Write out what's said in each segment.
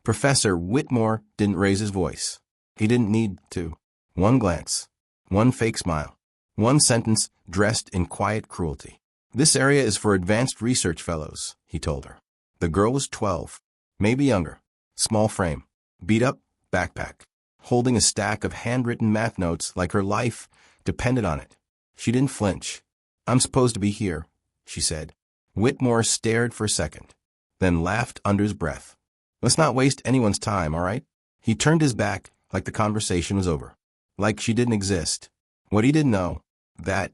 Professor Whitmore didn't raise his voice. He didn't need to. One glance, one fake smile, one sentence dressed in quiet cruelty. "This area is for advanced research fellows," he told her. The girl was 12, maybe younger, small frame, beat-up backpack, holding a stack of handwritten math notes like her life depended on it. She didn't flinch. "I'm supposed to be here," she said. Whitmore stared for a second, then laughed under his breath. "Let's not waste anyone's time, all right?" He turned his back like the conversation was over, like she didn't exist. What he didn't know, that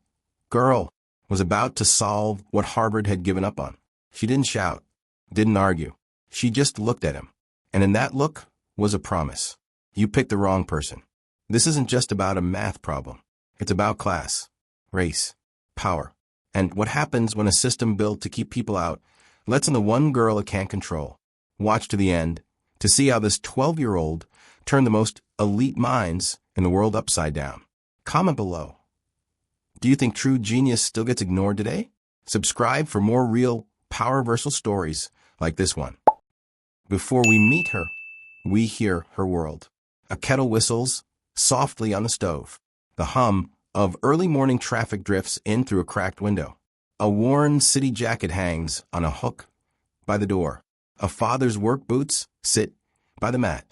girl was about to solve what Harvard had given up on. She didn't shout, didn't argue. She just looked at him, and in that look was a promise. "You picked the wrong person. This isn't just about a math problem. It's about class, race, power, and what happens when a system built to keep people out lets in the one girl it can't control. Watch to the end to see how this 12-year-old turned the most elite minds in the world upside down." Comment below. Do you think true genius still gets ignored today? Subscribe for more real power reversal stories like this one. Before we meet her, we hear her world. A kettle whistles softly on the stove. The hum of early morning traffic drifts in through a cracked window. A worn city jacket hangs on a hook by the door. A father's work boots sit by the mat.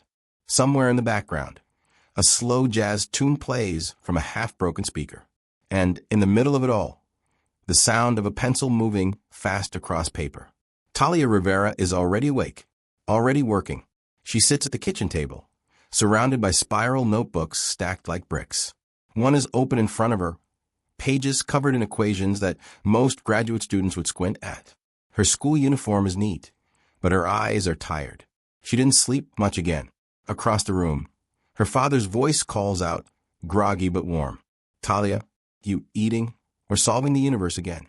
Somewhere in the background, a slow jazz tune plays from a half-broken speaker. And in the middle of it all, the sound of a pencil moving fast across paper. Talia Rivera is already awake, already working. She sits at the kitchen table, surrounded by spiral notebooks stacked like bricks. One is open in front of her, pages covered in equations that most graduate students would squint at. Her school uniform is neat, but her eyes are tired. She didn't sleep much again. Across the room, her father's voice calls out, groggy but warm. "Talia, you eating or solving the universe again?"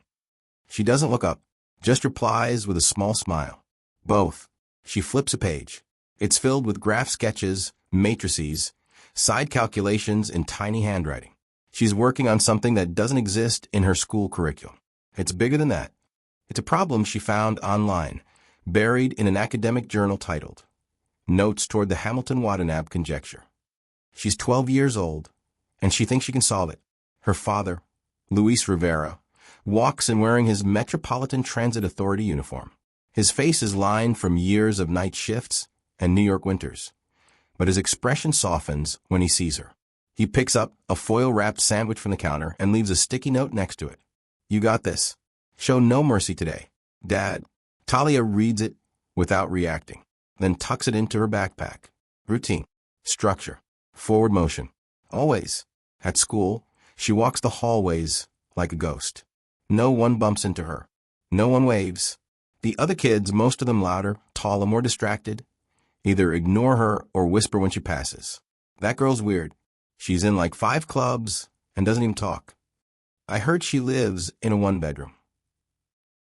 She doesn't look up, just replies with a small smile. "Both." She flips a page. It's filled with graph sketches, matrices, side calculations in tiny handwriting. She's working on something that doesn't exist in her school curriculum. It's bigger than that. It's a problem she found online, buried in an academic journal titled Notes Toward the Hamilton-Watanabe Conjecture. She's 12 years old, and she thinks she can solve it. Her father, Luis Rivera, walks in wearing his Metropolitan Transit Authority uniform. His face is lined from years of night shifts and New York winters, but his expression softens when he sees her. He picks up a foil-wrapped sandwich from the counter and leaves a sticky note next to it. "You got this. Show no mercy today, Dad." Talia reads it without reacting, then tucks it into her backpack. Routine, structure, forward motion. Always. At school, she walks the hallways like a ghost. No one bumps into her. No one waves. The other kids, most of them louder, taller, more distracted, either ignore her or whisper when she passes. That girl's weird. She's in like 5 clubs and doesn't even talk. I heard she lives in a 1-bedroom.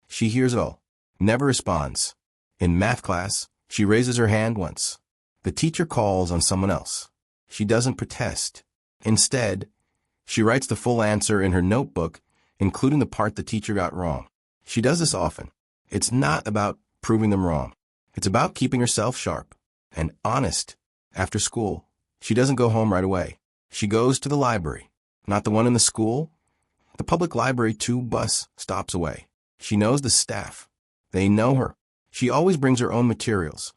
She hears it all, never responds. In math class, she raises her hand once. The teacher calls on someone else. She doesn't protest. Instead, she writes the full answer in her notebook, including the part the teacher got wrong. She does this often. It's not about proving them wrong. It's about keeping herself sharp and honest. After school, she doesn't go home right away. She goes to the library, not the one in the school, the public library 2 bus stops away. She knows the staff. They know her. She always brings her own materials.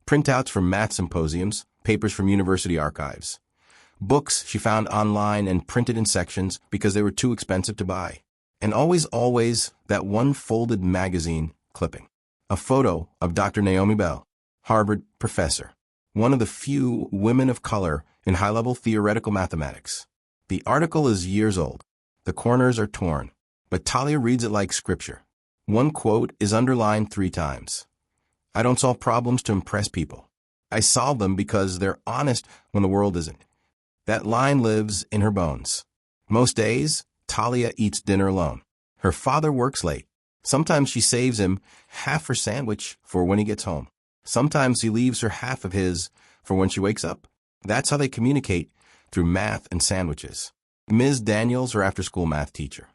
Printouts from math symposiums, papers from university archives. Books she found online and printed in sections because they were too expensive to buy. And always that one folded magazine clipping. A photo of Dr. Naomi Bell, Harvard professor, one of the few women of color in high-level theoretical mathematics. The article is years old. The corners are torn, but Talia reads it like scripture. One quote is underlined 3 times. "I don't solve problems to impress people. I solve them because they're honest when the world isn't." That line lives in her bones. Most days, Talia eats dinner alone. Her father works late. Sometimes she saves him half her sandwich for when he gets home. Sometimes he leaves her half of his for when she wakes up. That's how they communicate, through math and sandwiches. Ms. Daniels, her after-school math teacher,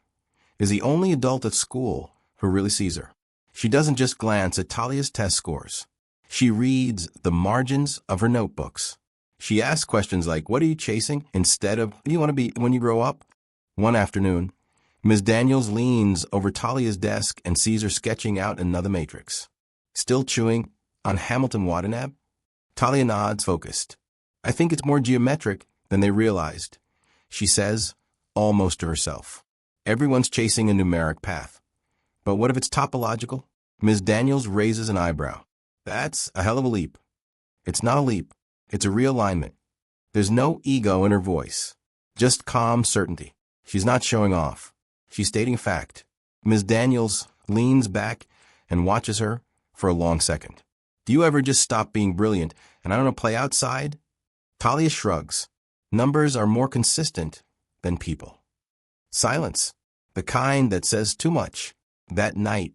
is the only adult at school who really sees her. She doesn't just glance at Talia's test scores. She reads the margins of her notebooks. She asks questions like, "What are you chasing?" instead of, "What do you want to be when you grow up?" One afternoon, Ms. Daniels leans over Talia's desk and sees her sketching out another matrix. Still chewing on Hamilton Watanabe? Talia nods, focused. "I think it's more geometric than they realized," she says, almost to herself. "Everyone's chasing a numeric path. But what if it's topological?" Ms. Daniels raises an eyebrow. "That's a hell of a leap." "It's not a leap. It's a realignment." There's no ego in her voice, just calm certainty. She's not showing off. She's stating fact. Ms. Daniels leans back and watches her for a long second. "Do you ever just stop being brilliant and, I don't know, play outside?" Talia shrugs. Numbers are more consistent than people. Silence, the kind that says too much. That night,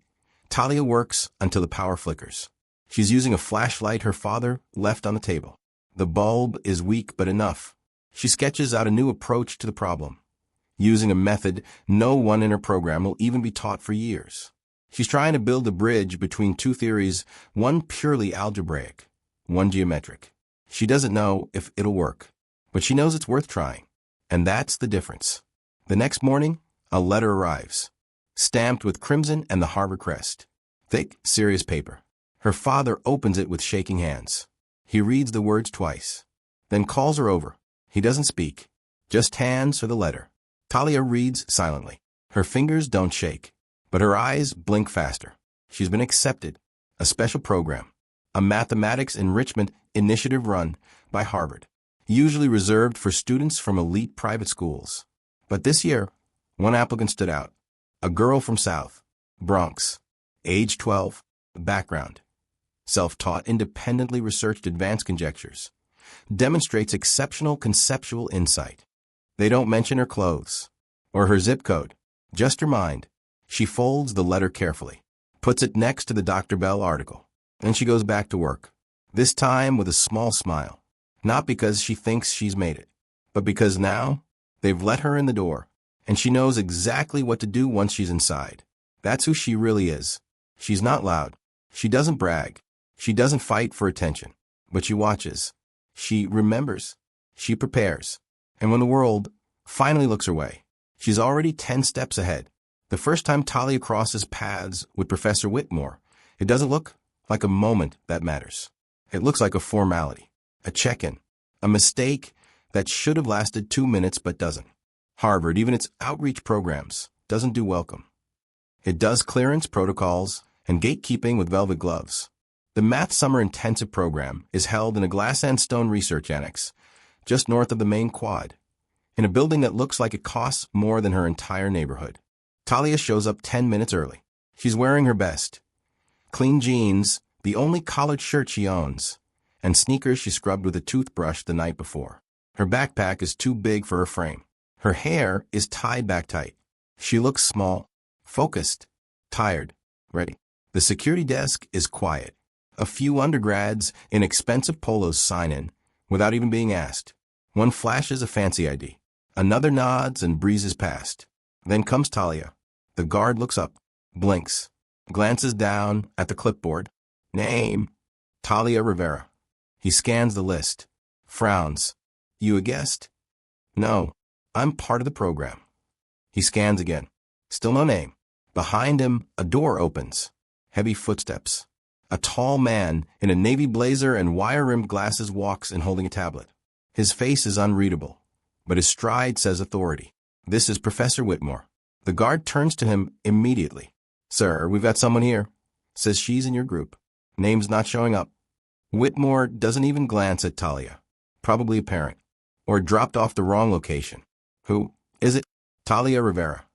Talia works until the power flickers. She's using a flashlight her father left on the table. The bulb is weak but enough. She sketches out a new approach to the problem, using a method no one in her program will even be taught for years. She's trying to build a bridge between two theories, one purely algebraic, one geometric. She doesn't know if it'll work, but she knows it's worth trying, and that's the difference. The next morning, a letter arrives, stamped with crimson and the Harvard crest. Thick, serious paper. Her father opens it with shaking hands. He reads the words twice, then calls her over. He doesn't speak, just hands her the letter. Talia reads silently. Her fingers don't shake, but her eyes blink faster. She's been accepted. A special program, a mathematics enrichment initiative run by Harvard, usually reserved for students from elite private schools. But this year, one applicant stood out. A girl from South Bronx, age 12, background, self-taught, independently researched advanced conjectures, demonstrates exceptional conceptual insight. They don't mention her clothes or her zip code, just her mind. She folds the letter carefully, puts it next to the Dr. Bell article, and she goes back to work, this time with a small smile, not because she thinks she's made it, but because now they've let her in the door, and she knows exactly what to do once she's inside. That's who she really is. She's not loud. She doesn't brag. She doesn't fight for attention, but she watches. She remembers. She prepares. And when the world finally looks her way, she's already 10 steps ahead. The first time Talia crosses paths with Professor Whitmore, it doesn't look like a moment that matters. It looks like a formality, a check-in, a mistake that should have lasted 2 minutes but doesn't. Harvard, even its outreach programs, doesn't do welcome. It does clearance protocols and gatekeeping with velvet gloves. The Math Summer Intensive program is held in a glass and stone research annex, just north of the main quad, in a building that looks like it costs more than her entire neighborhood. Talia shows up 10 minutes early. She's wearing her best. Clean jeans, the only collared shirt she owns, and sneakers she scrubbed with a toothbrush the night before. Her backpack is too big for her frame. Her hair is tied back tight. She looks small, focused, tired, ready. The security desk is quiet. A few undergrads in expensive polos sign in without even being asked. One flashes a fancy ID. Another nods and breezes past. Then comes Talia. The guard looks up, blinks, glances down at the clipboard. Name, Talia Rivera. He scans the list, frowns. You a guest? No, I'm part of the program. He scans again. Still no name. Behind him, a door opens. Heavy footsteps. A tall man in a navy blazer and wire-rimmed glasses walks in holding a tablet. His face is unreadable, but his stride says authority. This is Professor Whitmore. The guard turns to him immediately. Sir, we've got someone here. Says she's in your group. Name's not showing up. Whitmore doesn't even glance at Talia. Probably a parent. Or dropped off the wrong location. Who is it? Talia Rivera.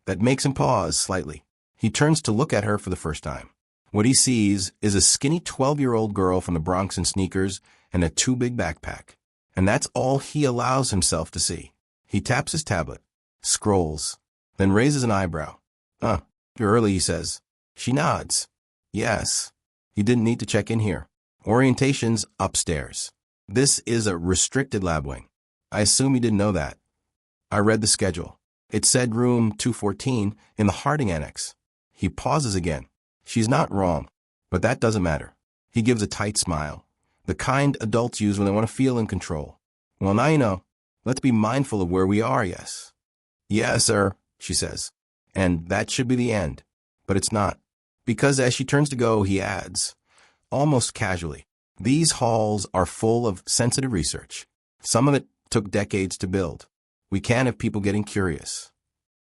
That makes him pause slightly. He turns to look at her for the first time. What he sees is a skinny 12-year-old girl from the Bronx in sneakers and a too big backpack. And that's all he allows himself to see. He taps his tablet, scrolls, then raises an eyebrow. You're early, he says. She nods. Yes. You didn't need to check in here. Orientation's upstairs. This is a restricted lab wing. I assume you didn't know that. I read the schedule. It said room 214 in the Harding Annex. He pauses again. She's not wrong, but that doesn't matter. He gives a tight smile, the kind adults use when they want to feel in control. Well, now you know. Let's be mindful of where we are, yes. Yes, sir, she says. And that should be the end. But it's not. Because as she turns to go, he adds, almost casually, these halls are full of sensitive research. Some of it took decades to build. We can't have people getting curious.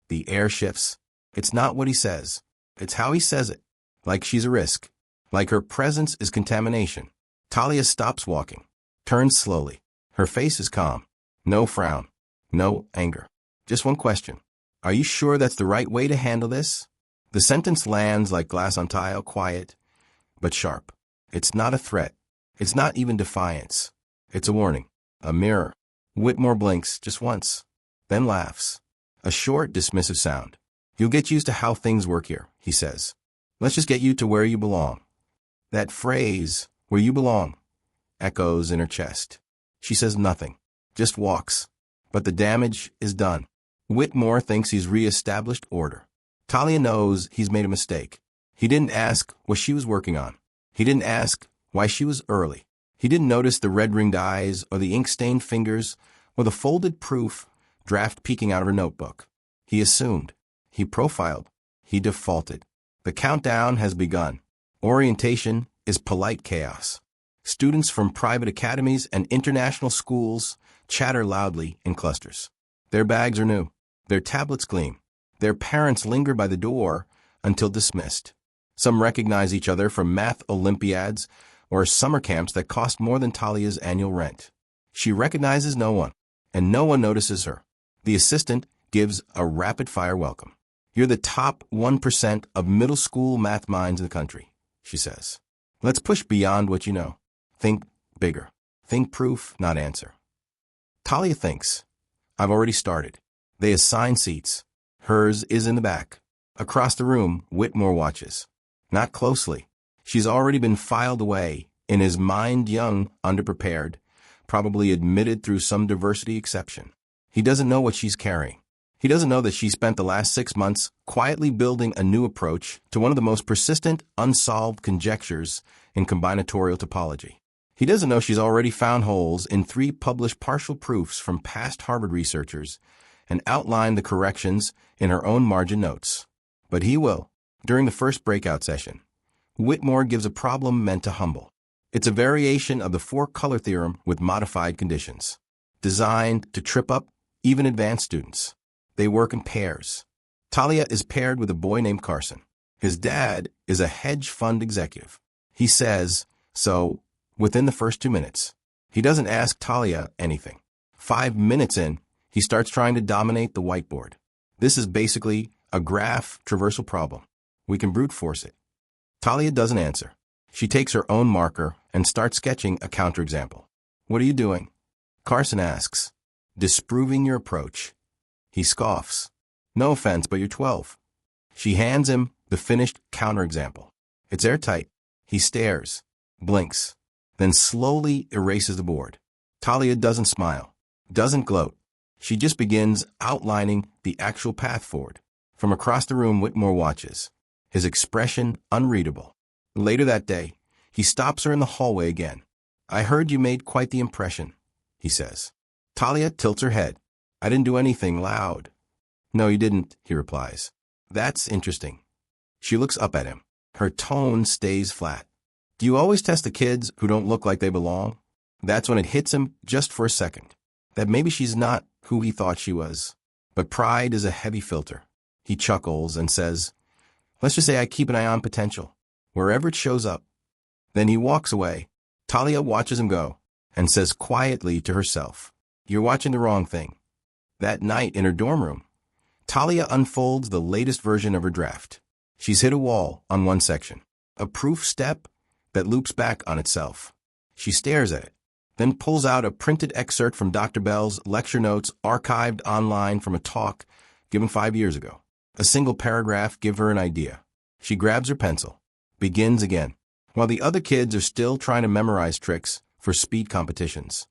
The air shifts. It's not what he says. It's how he says it. Like she's a risk. Like her presence is contamination. Talia stops walking. Turns slowly. Her face is calm. No frown. No anger. Just one question. Are you sure that's the right way to handle this? The sentence lands like glass on tile, quiet, but sharp. It's not a threat. It's not even defiance. It's a warning. A mirror. Whitmore blinks just once, then laughs. A short, dismissive sound. You'll get used to how things work here, he says. Let's just get you to where you belong. That phrase, where you belong, echoes in her chest. She says nothing, just walks. But the damage is done. Whitmore thinks he's re-established order. Talia knows he's made a mistake. He didn't ask what she was working on. He didn't ask why she was early. He didn't notice the red-ringed eyes or the ink-stained fingers or the folded proof draft peeking out of her notebook. He assumed. He profiled. He defaulted. The countdown has begun. Orientation is polite chaos. Students from private academies and international schools chatter loudly in clusters. Their bags are new. Their tablets gleam. Their parents linger by the door until dismissed. Some recognize each other from math Olympiads or summer camps that cost more than Talia's annual rent. She recognizes no one, and no one notices her. The assistant gives a rapid-fire welcome. You're the top 1% of middle school math minds in the country, she says. Let's push beyond what you know. Think bigger. Think proof, not answer. Talia thinks. I've already started. They assign seats. Hers is in the back. Across the room, Whitmore watches. Not closely. She's already been filed away, in his mind young, underprepared, probably admitted through some diversity exception. He doesn't know what she's carrying. He doesn't know that she spent the last 6 months quietly building a new approach to one of the most persistent, unsolved conjectures in combinatorial topology. He doesn't know she's already found holes in 3 published partial proofs from past Harvard researchers and outlined the corrections in her own margin notes. But he will, during the first breakout session. Whitmore gives a problem meant to humble. It's a variation of the 4-color theorem with modified conditions, designed to trip up even advanced students. They work in pairs. Talia is paired with a boy named Carson. His dad is a hedge fund executive. He says so within the first 2 minutes. He doesn't ask Talia anything. 5 minutes in, he starts trying to dominate the whiteboard. This is basically a graph traversal problem. We can brute force it. Talia doesn't answer. She takes her own marker and starts sketching a counterexample. What are you doing? Carson asks. Disproving your approach. He scoffs. No offense, but you're 12. She hands him the finished counterexample. It's airtight. He stares, blinks, then slowly erases the board. Talia doesn't smile, doesn't gloat. She just begins outlining the actual path forward. From across the room, Whitmore watches, his expression unreadable. Later that day, he stops her in the hallway again. I heard you made quite the impression, he says. Talia tilts her head. I didn't do anything loud. No, you didn't, he replies. That's interesting. She looks up at him. Her tone stays flat. Do you always test the kids who don't look like they belong? That's when it hits him just for a second, that maybe she's not who he thought she was. But pride is a heavy filter. He chuckles and says, let's just say I keep an eye on potential, wherever it shows up. Then he walks away. Talia watches him go and says quietly to herself, you're watching the wrong thing. That night in her dorm room, Talia unfolds the latest version of her draft. She's hit a wall on one section, a proof step that loops back on itself. She stares at it, then pulls out a printed excerpt from Dr. Bell's lecture notes archived online from a talk given 5 years ago. A single paragraph gives her an idea. She grabs her pencil, begins again, while the other kids are still trying to memorize tricks for speed competitions.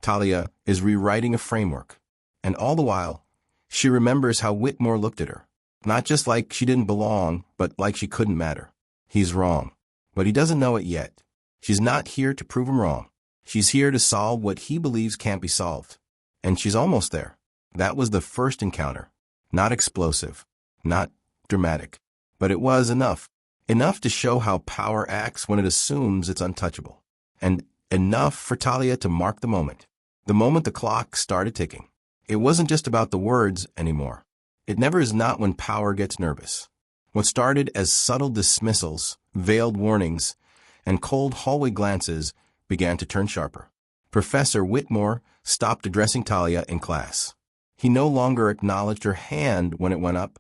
Talia is rewriting a framework, and all the while, she remembers how Whitmore looked at her. Not just like she didn't belong, but like she couldn't matter. He's wrong, but he doesn't know it yet. She's not here to prove him wrong. She's here to solve what he believes can't be solved. And she's almost there. That was the first encounter. Not explosive, not dramatic, but it was enough. Enough to show how power acts when it assumes it's untouchable. And enough for Talia to mark the moment. The moment the clock started ticking. It wasn't just about the words anymore. It never is not when power gets nervous. What started as subtle dismissals, veiled warnings, and cold hallway glances began to turn sharper. Professor Whitmore stopped addressing Talia in class. He no longer acknowledged her hand when it went up,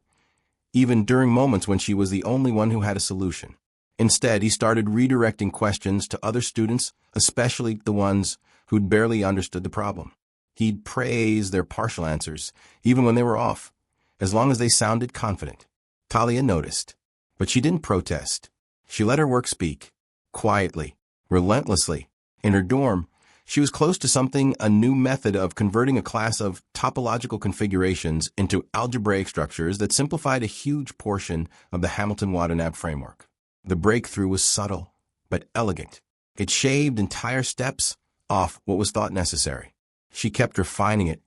even during moments when she was the only one who had a solution. Instead, he started redirecting questions to other students, especially the ones who'd barely understood the problem. He'd praise their partial answers, even when they were off, as long as they sounded confident. Talia noticed, but she didn't protest. She let her work speak, quietly, relentlessly. In her dorm, she was close to something, a new method of converting a class of topological configurations into algebraic structures that simplified a huge portion of the Hamilton-Watanabe framework. The breakthrough was subtle, but elegant. It shaved entire steps off what was thought necessary. She kept refining it,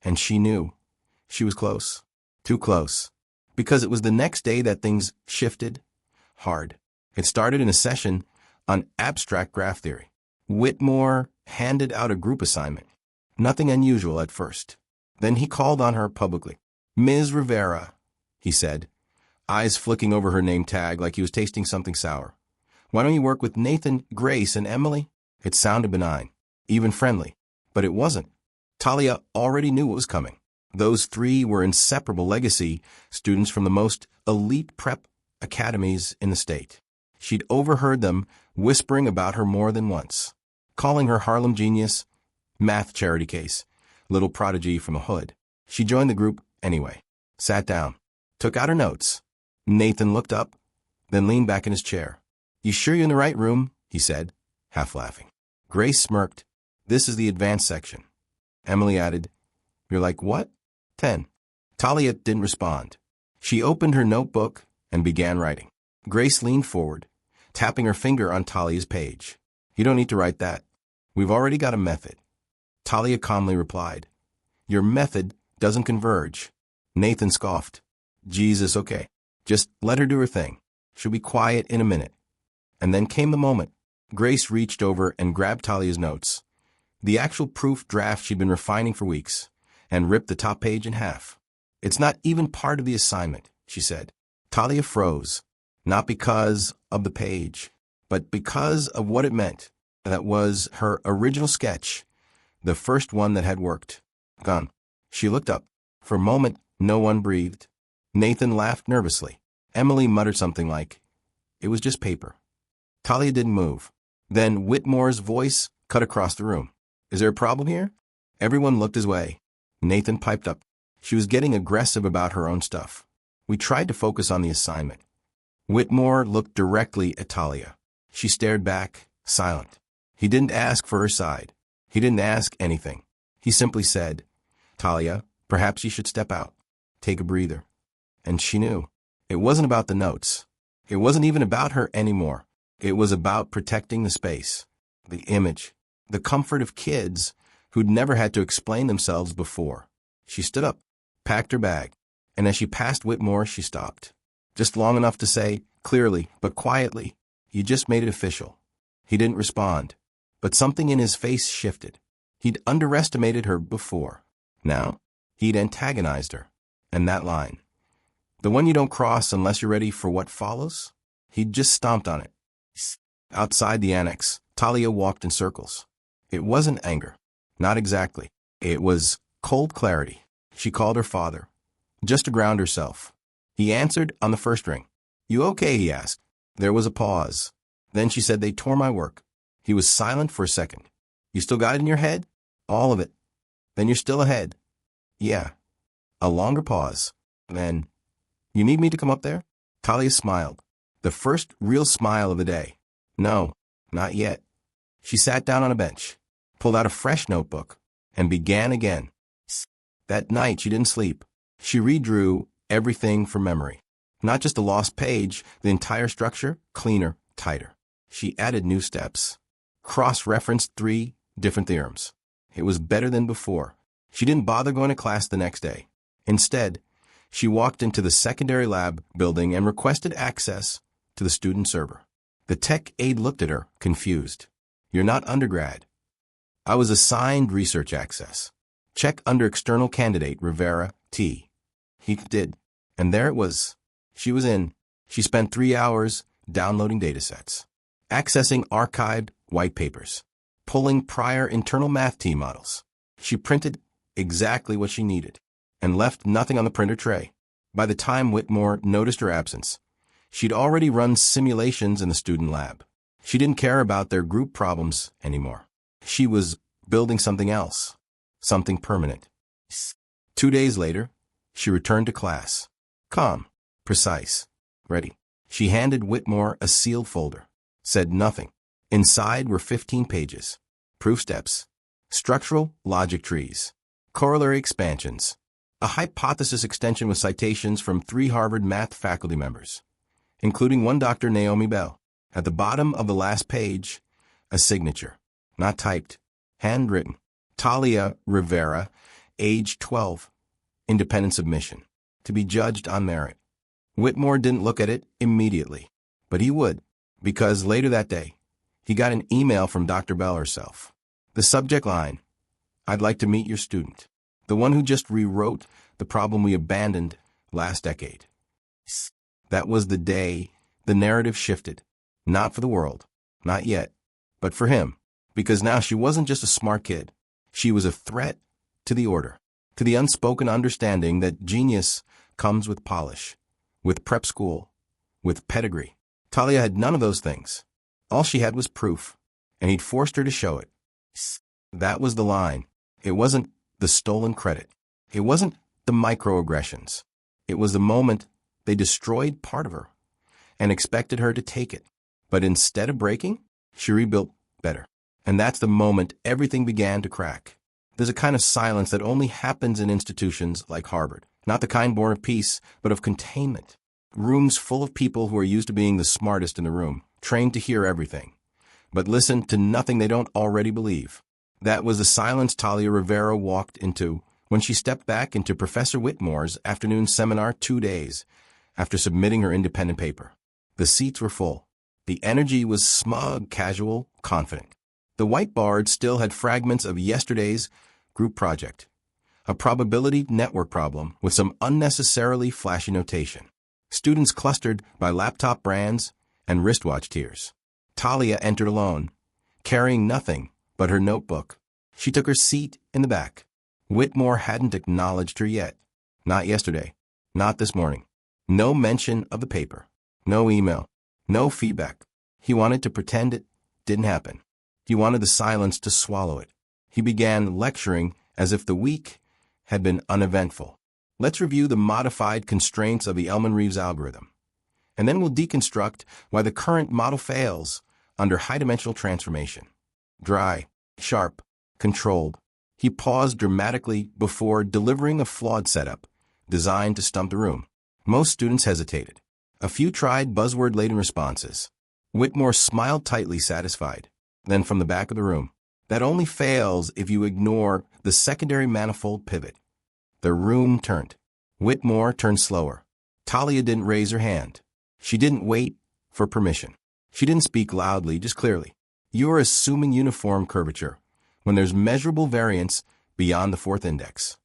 and she knew she was close. Too close. Because it was the next day that things shifted hard. It started in a session on abstract graph theory. Whitmore handed out a group assignment. Nothing unusual at first. Then he called on her publicly. "Ms. Rivera," he said, eyes flicking over her name tag like he was tasting something sour. "Why don't you work with Nathan, Grace, and Emily?" It sounded benign, even friendly, but it wasn't. Talia already knew what was coming. Those three were inseparable legacy students from the most elite prep academies in the state. She'd overheard them whispering about her more than once, calling her Harlem genius, math charity case, little prodigy from the hood. She joined the group anyway, sat down, took out her notes. Nathan looked up, then leaned back in his chair. "You sure you're in the right room?" he said, half laughing. Grace smirked. "This is the advanced section." Emily added, "You're like what?" 10. Talia didn't respond. She opened her notebook and began writing. Grace leaned forward, tapping her finger on Talia's page. "You don't need to write that. We've already got a method." Talia calmly replied, "Your method doesn't converge." Nathan scoffed. "Jesus, okay. Just let her do her thing. She'll be quiet in a minute." And then came the moment. Grace reached over and grabbed Talia's notes, the actual proof draft she'd been refining for weeks, and ripped the top page in half. "It's not even part of the assignment," she said. Talia froze, not because of the page, but because of what it meant. That was her original sketch, the first one that had worked. Gone. She looked up. For a moment, no one breathed. Nathan laughed nervously. Emily muttered something like, "It was just paper." Talia didn't move. Then Whitmore's voice cut across the room. "Is there a problem here?" Everyone looked his way. Nathan piped up. She was getting aggressive about her own stuff. "We tried to focus on the assignment." Whitmore looked directly at Talia. She stared back, silent. He didn't ask for her side. He didn't ask anything. He simply said, "Talia, perhaps you should step out. Take a breather." And she knew. It wasn't about the notes. It wasn't even about her anymore. It was about protecting the space, the image, the comfort of kids who'd never had to explain themselves before. She stood up, packed her bag, and as she passed Whitmore, she stopped. Just long enough to say, clearly but quietly, "You just made it official." He didn't respond, but something in his face shifted. He'd underestimated her before. Now, he'd antagonized her. And that line, the one you don't cross unless you're ready for what follows, he'd just stomped on it. Outside the annex, Talia walked in circles. It wasn't anger. Not exactly. It was cold clarity. She called her father, just to ground herself. He answered on the first ring. "You okay?" he asked. There was a pause. Then she said, "They tore my work." He was silent for a second. "You still got it in your head?" "All of it." "Then you're still ahead." "Yeah." A longer pause. Then, "You need me to come up there?" Talia smiled. The first real smile of the day. "No, not yet." She sat down on a bench, pulled out a fresh notebook, and began again. That night she didn't sleep. She redrew everything from memory. Not just a lost page, the entire structure, cleaner, tighter. She added new steps. cross-referenced 3 different theorems. It was better than before. She didn't bother going to class the next day. Instead, she walked into the secondary lab building and requested access to the student server. The tech aide looked at her, confused. "You're not undergrad." "I was assigned research access." "Check under external candidate Rivera T." He did. And there it was. She was in. She spent 3 hours downloading datasets, accessing archived white papers, pulling prior internal math T models. She printed exactly what she needed and left nothing on the printer tray. By the time Whitmore noticed her absence, she'd already run simulations in the student lab. She didn't care about their group problems anymore. She was building something else, something permanent. 2 days later, she returned to class. Calm, precise, ready. She handed Whitmore a sealed folder, said nothing. Inside were 15 pages, proof steps, structural logic trees, corollary expansions, a hypothesis extension with citations from 3 Harvard math faculty members, including one Dr. Naomi Bell. At the bottom of the last page, a signature, not typed, handwritten. Talia Rivera, age 12, independent submission, to be judged on merit. Whitmore didn't look at it immediately, but he would, because later that day, he got an email from Dr. Bell herself. The subject line, "I'd like to meet your student, the one who just rewrote the problem we abandoned last decade." That was the day the narrative shifted. Not for the world, not yet, but for him, because now she wasn't just a smart kid. She was a threat to the order, to the unspoken understanding that genius comes with polish, with prep school, with pedigree. Talia had none of those things. All she had was proof, and he'd forced her to show it. That was the line. It wasn't the stolen credit. It wasn't the microaggressions. It was the moment they destroyed part of her and expected her to take it. But instead of breaking, she rebuilt better. And that's the moment everything began to crack. There's a kind of silence that only happens in institutions like Harvard. Not the kind born of peace, but of containment. Rooms full of people who are used to being the smartest in the room, trained to hear everything, but listen to nothing they don't already believe. That was the silence Talia Rivera walked into when she stepped back into Professor Whitmore's afternoon seminar 2 days after submitting her independent paper. The seats were full. The energy was smug, casual, confident. The whiteboard still had fragments of yesterday's group project, a probability network problem with some unnecessarily flashy notation. Students clustered by laptop brands and wristwatch tiers. Talia entered alone, carrying nothing but her notebook. She took her seat in the back. Whitmore hadn't acknowledged her yet. Not yesterday. Not this morning. No mention of the paper. No email. No feedback. He wanted to pretend it didn't happen. He wanted the silence to swallow it. He began lecturing as if the week had been uneventful. Let's review the modified constraints of the Elman-Reeves algorithm. And then we'll deconstruct why the current model fails under high-dimensional transformation. Dry, sharp, controlled. He paused dramatically before delivering a flawed setup designed to stump the room. Most students hesitated. A few tried buzzword-laden responses. Whitmore smiled tightly, satisfied. Then from the back of the room, "That only fails if you ignore the secondary manifold pivot." The room turned. Whitmore turned slower. Talia didn't raise her hand. She didn't wait for permission. She didn't speak loudly, just clearly. "You are assuming uniform curvature when there's measurable variance beyond the 4th index."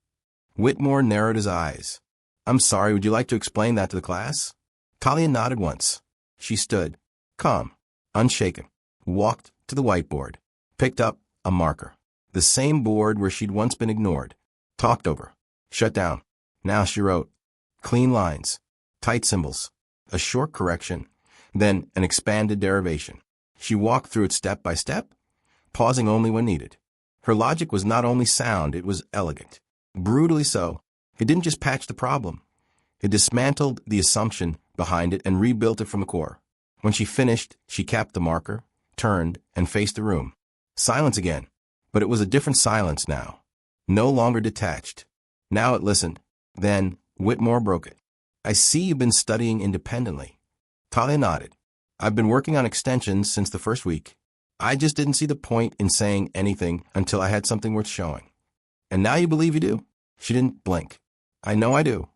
Whitmore narrowed his eyes. "I'm sorry, would you like to explain that to the class?" Talia nodded once. She stood, calm, unshaken, walked to the whiteboard, picked up a marker, the same board where she'd once been ignored, talked over, shut down. Now she wrote, clean lines, tight symbols, a short correction, then an expanded derivation. She walked through it step by step, pausing only when needed. Her logic was not only sound, it was elegant. Brutally so. It didn't just patch the problem. It dismantled the assumption behind it and rebuilt it from the core. When she finished, she capped the marker, turned, and faced the room. Silence again, but it was a different silence now. No longer detached. Now it listened. Then Whitmore broke it. "I see you've been studying independently." Talia nodded. "I've been working on extensions since the first week." I just didn't see the point in saying anything until I had something worth showing. And now you believe you do? She didn't blink. I know I do.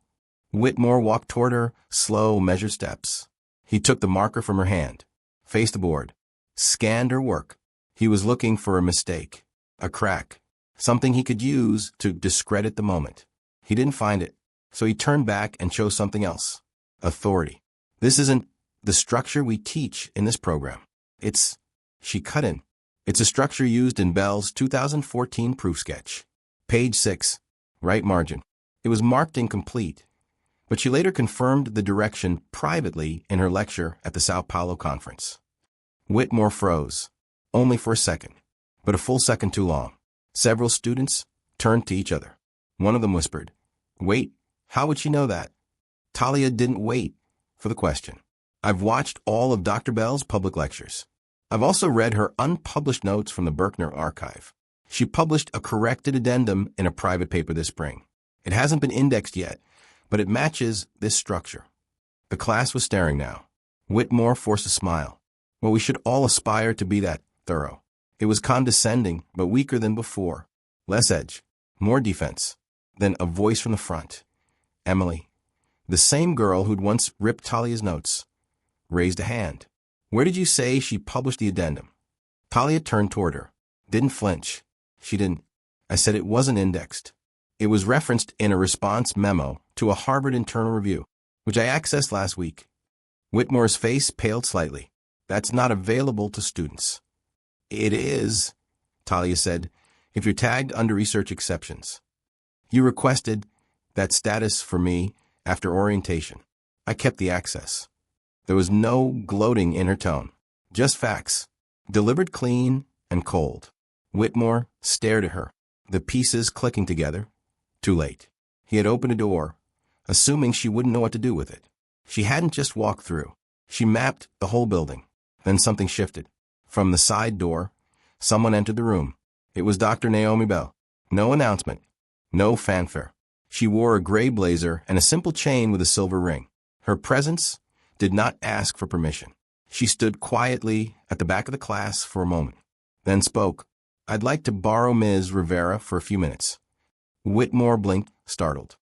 Whitmore walked toward her, slow, measured steps. He took the marker from her hand, faced the board, scanned her work. He was looking for a mistake, a crack, something he could use to discredit the moment. He didn't find it, so he turned back and chose something else. Authority. This isn't the structure we teach in this program. She cut in. It's a structure used in Bell's 2014 proof sketch. Page 6, right margin. It was marked incomplete, but she later confirmed the direction privately in her lecture at the Sao Paulo conference. Whitmore froze, only for a second, but a full second too long. Several students turned to each other. One of them whispered, "Wait, how would she know that?" Talia didn't wait for the question. "I've watched all of Dr. Bell's public lectures. I've also read her unpublished notes from the Berkner archive. She published a corrected addendum in a private paper this spring. It hasn't been indexed yet, but it matches this structure." The class was staring now. Whitmore forced a smile. "Well, we should all aspire to be that thorough." It was condescending, but weaker than before. Less edge, more defense. Then a voice from the front. Emily, the same girl who'd once ripped Talia's notes, raised a hand. "Where did you say she published the addendum?" Talia turned toward her. Didn't flinch. She didn't. "I said it wasn't indexed. It was referenced in a response memo to a Harvard internal review, which I accessed last week." Whitmore's face paled slightly. "That's not available to students." "It is," Talia said, "if you're tagged under research exceptions. You requested that status for me after orientation. I kept the access." There was no gloating in her tone, just facts, delivered clean and cold. Whitmore stared at her, the pieces clicking together. Too late. He had opened a door, assuming she wouldn't know what to do with it. She hadn't just walked through. She mapped the whole building. Then something shifted. From the side door, someone entered the room. It was Dr. Naomi Bell. No announcement. No fanfare. She wore a gray blazer and a simple chain with a silver ring. Her presence did not ask for permission. She stood quietly at the back of the class for a moment, then spoke. "I'd like to borrow Ms. Rivera for a few minutes." Whitmore blinked, startled.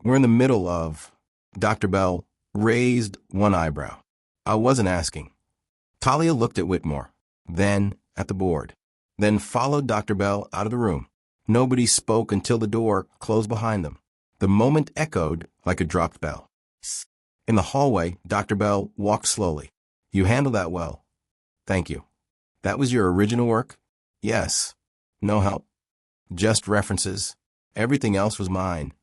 We're in the middle of..." Dr. Bell raised one eyebrow. "I wasn't asking." Talia looked at Whitmore, then at the board, then followed Dr. Bell out of the room. Nobody spoke until the door closed behind them. The moment echoed like a dropped bell. In the hallway, Dr. Bell walked slowly. "You handled that well. Thank you." "That was your original work?" "Yes. No help. Just references. Everything else was mine."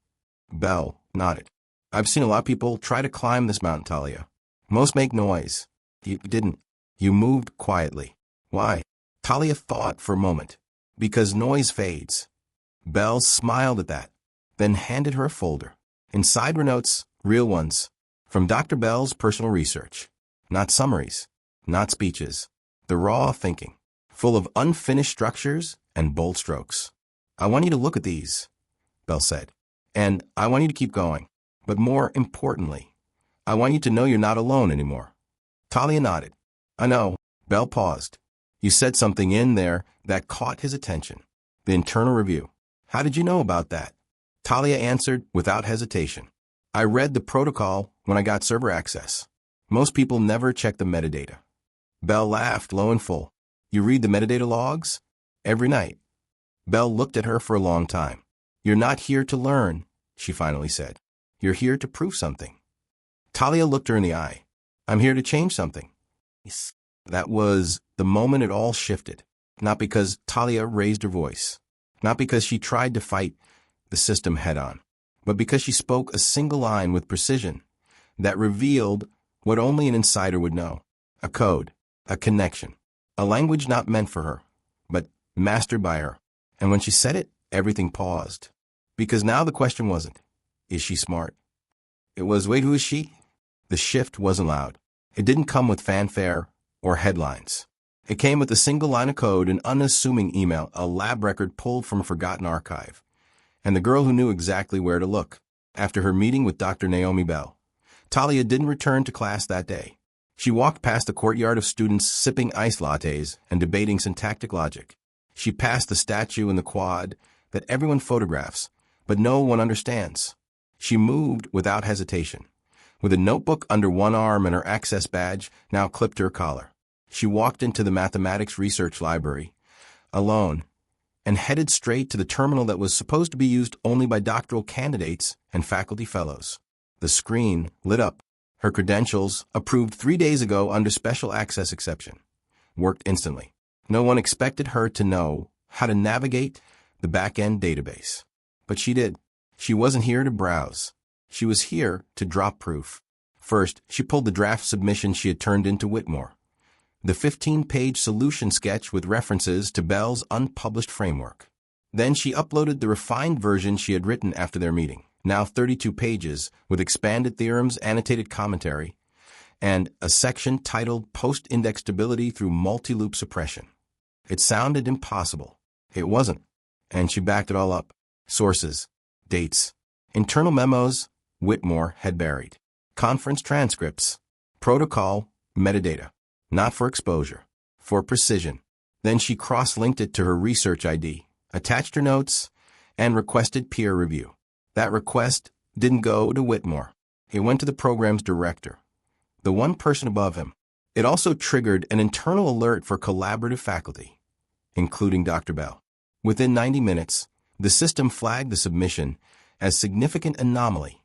Bell nodded. "I've seen a lot of people try to climb this mountain, Talia. Most make noise. You didn't. You moved quietly." "Why?" Talia thought for a moment. "Because noise fades." Bell smiled at that, then handed her a folder. Inside were notes, real ones, from Dr. Bell's personal research. Not summaries, not speeches. The raw thinking, full of unfinished structures and bold strokes. "I want you to look at these," Bell said. "And I want you to keep going. But more importantly, I want you to know you're not alone anymore." Talia nodded. "I know." Bell paused. "You said something in there that caught his attention. The internal review. How did you know about that?" Talia answered without hesitation. "I read the protocol when I got server access. Most people never check the metadata." Bell laughed low and full. "You read the metadata logs?" "Every night." Bell looked at her for a long time. "You're not here to learn," she finally said. "You're here to prove something." Talia looked her in the eye. "I'm here to change something." That was the moment it all shifted. Not because Talia raised her voice. Not because she tried to fight the system head-on. But because she spoke a single line with precision that revealed what only an insider would know. A code. A connection. A language not meant for her, but mastered by her. And when she said it, everything paused. Because now the question wasn't, is she smart? It was, wait, who is she? The shift wasn't loud. It didn't come with fanfare or headlines. It came with a single line of code, an unassuming email, a lab record pulled from a forgotten archive, and the girl who knew exactly where to look. After her meeting with Dr. Naomi Bell, Talia didn't return to class that day. She walked past the courtyard of students sipping iced lattes and debating syntactic logic. She passed the statue in the quad that everyone photographs, but no one understands. She moved without hesitation, with a notebook under one arm and her access badge now clipped to her collar. She walked into the mathematics research library, alone, and headed straight to the terminal that was supposed to be used only by doctoral candidates and faculty fellows. The screen lit up. Her credentials, approved 3 days ago under special access exception, worked instantly. No one expected her to know how to navigate the back-end database. But she did. She wasn't here to browse. She was here to drop proof. First, she pulled the draft submission she had turned into Whitmore, the 15-page solution sketch with references to Bell's unpublished framework. Then she uploaded the refined version she had written after their meeting, now 32 pages, with expanded theorems, annotated commentary, and a section titled Post-Indexability Through Multi-Loop Suppression. It sounded impossible. It wasn't, and she backed it all up. Sources, dates, internal memos Whitmore had buried, conference transcripts, protocol, metadata, not for exposure, for precision. Then she cross-linked it to her research ID, attached her notes, and requested peer review. That request didn't go to Whitmore. It went to the program's director, the one person above him. It also triggered an internal alert for collaborative faculty, including Dr. Bell. Within 90 minutes, the system flagged the submission as significant anomaly,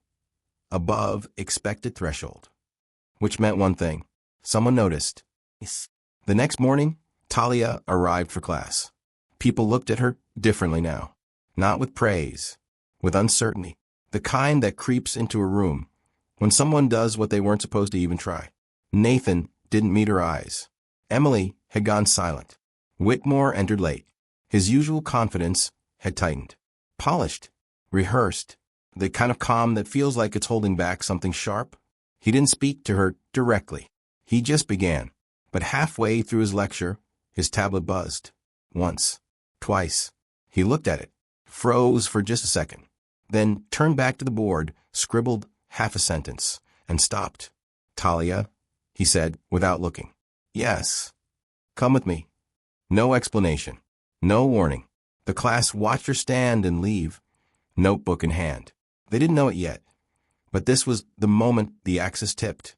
above expected threshold, which meant one thing: someone noticed. The next morning, Talia arrived for class. People looked at her differently now, not with praise, with uncertainty, the kind that creeps into a room when someone does what they weren't supposed to even try. Nathan didn't meet her eyes. Emily had gone silent. Whitmore entered late. His usual confidence had tightened. Polished, rehearsed, the kind of calm that feels like it's holding back something sharp. He didn't speak to her directly. He just began. But halfway through his lecture, his tablet buzzed. Once, twice. He looked at it, froze for just a second, then turned back to the board, scribbled half a sentence, and stopped. "Talia," he said, without looking. "Yes." "Come with me." No explanation, no warning. The class watched her stand and leave, notebook in hand. They didn't know it yet, but this was the moment the axis tipped.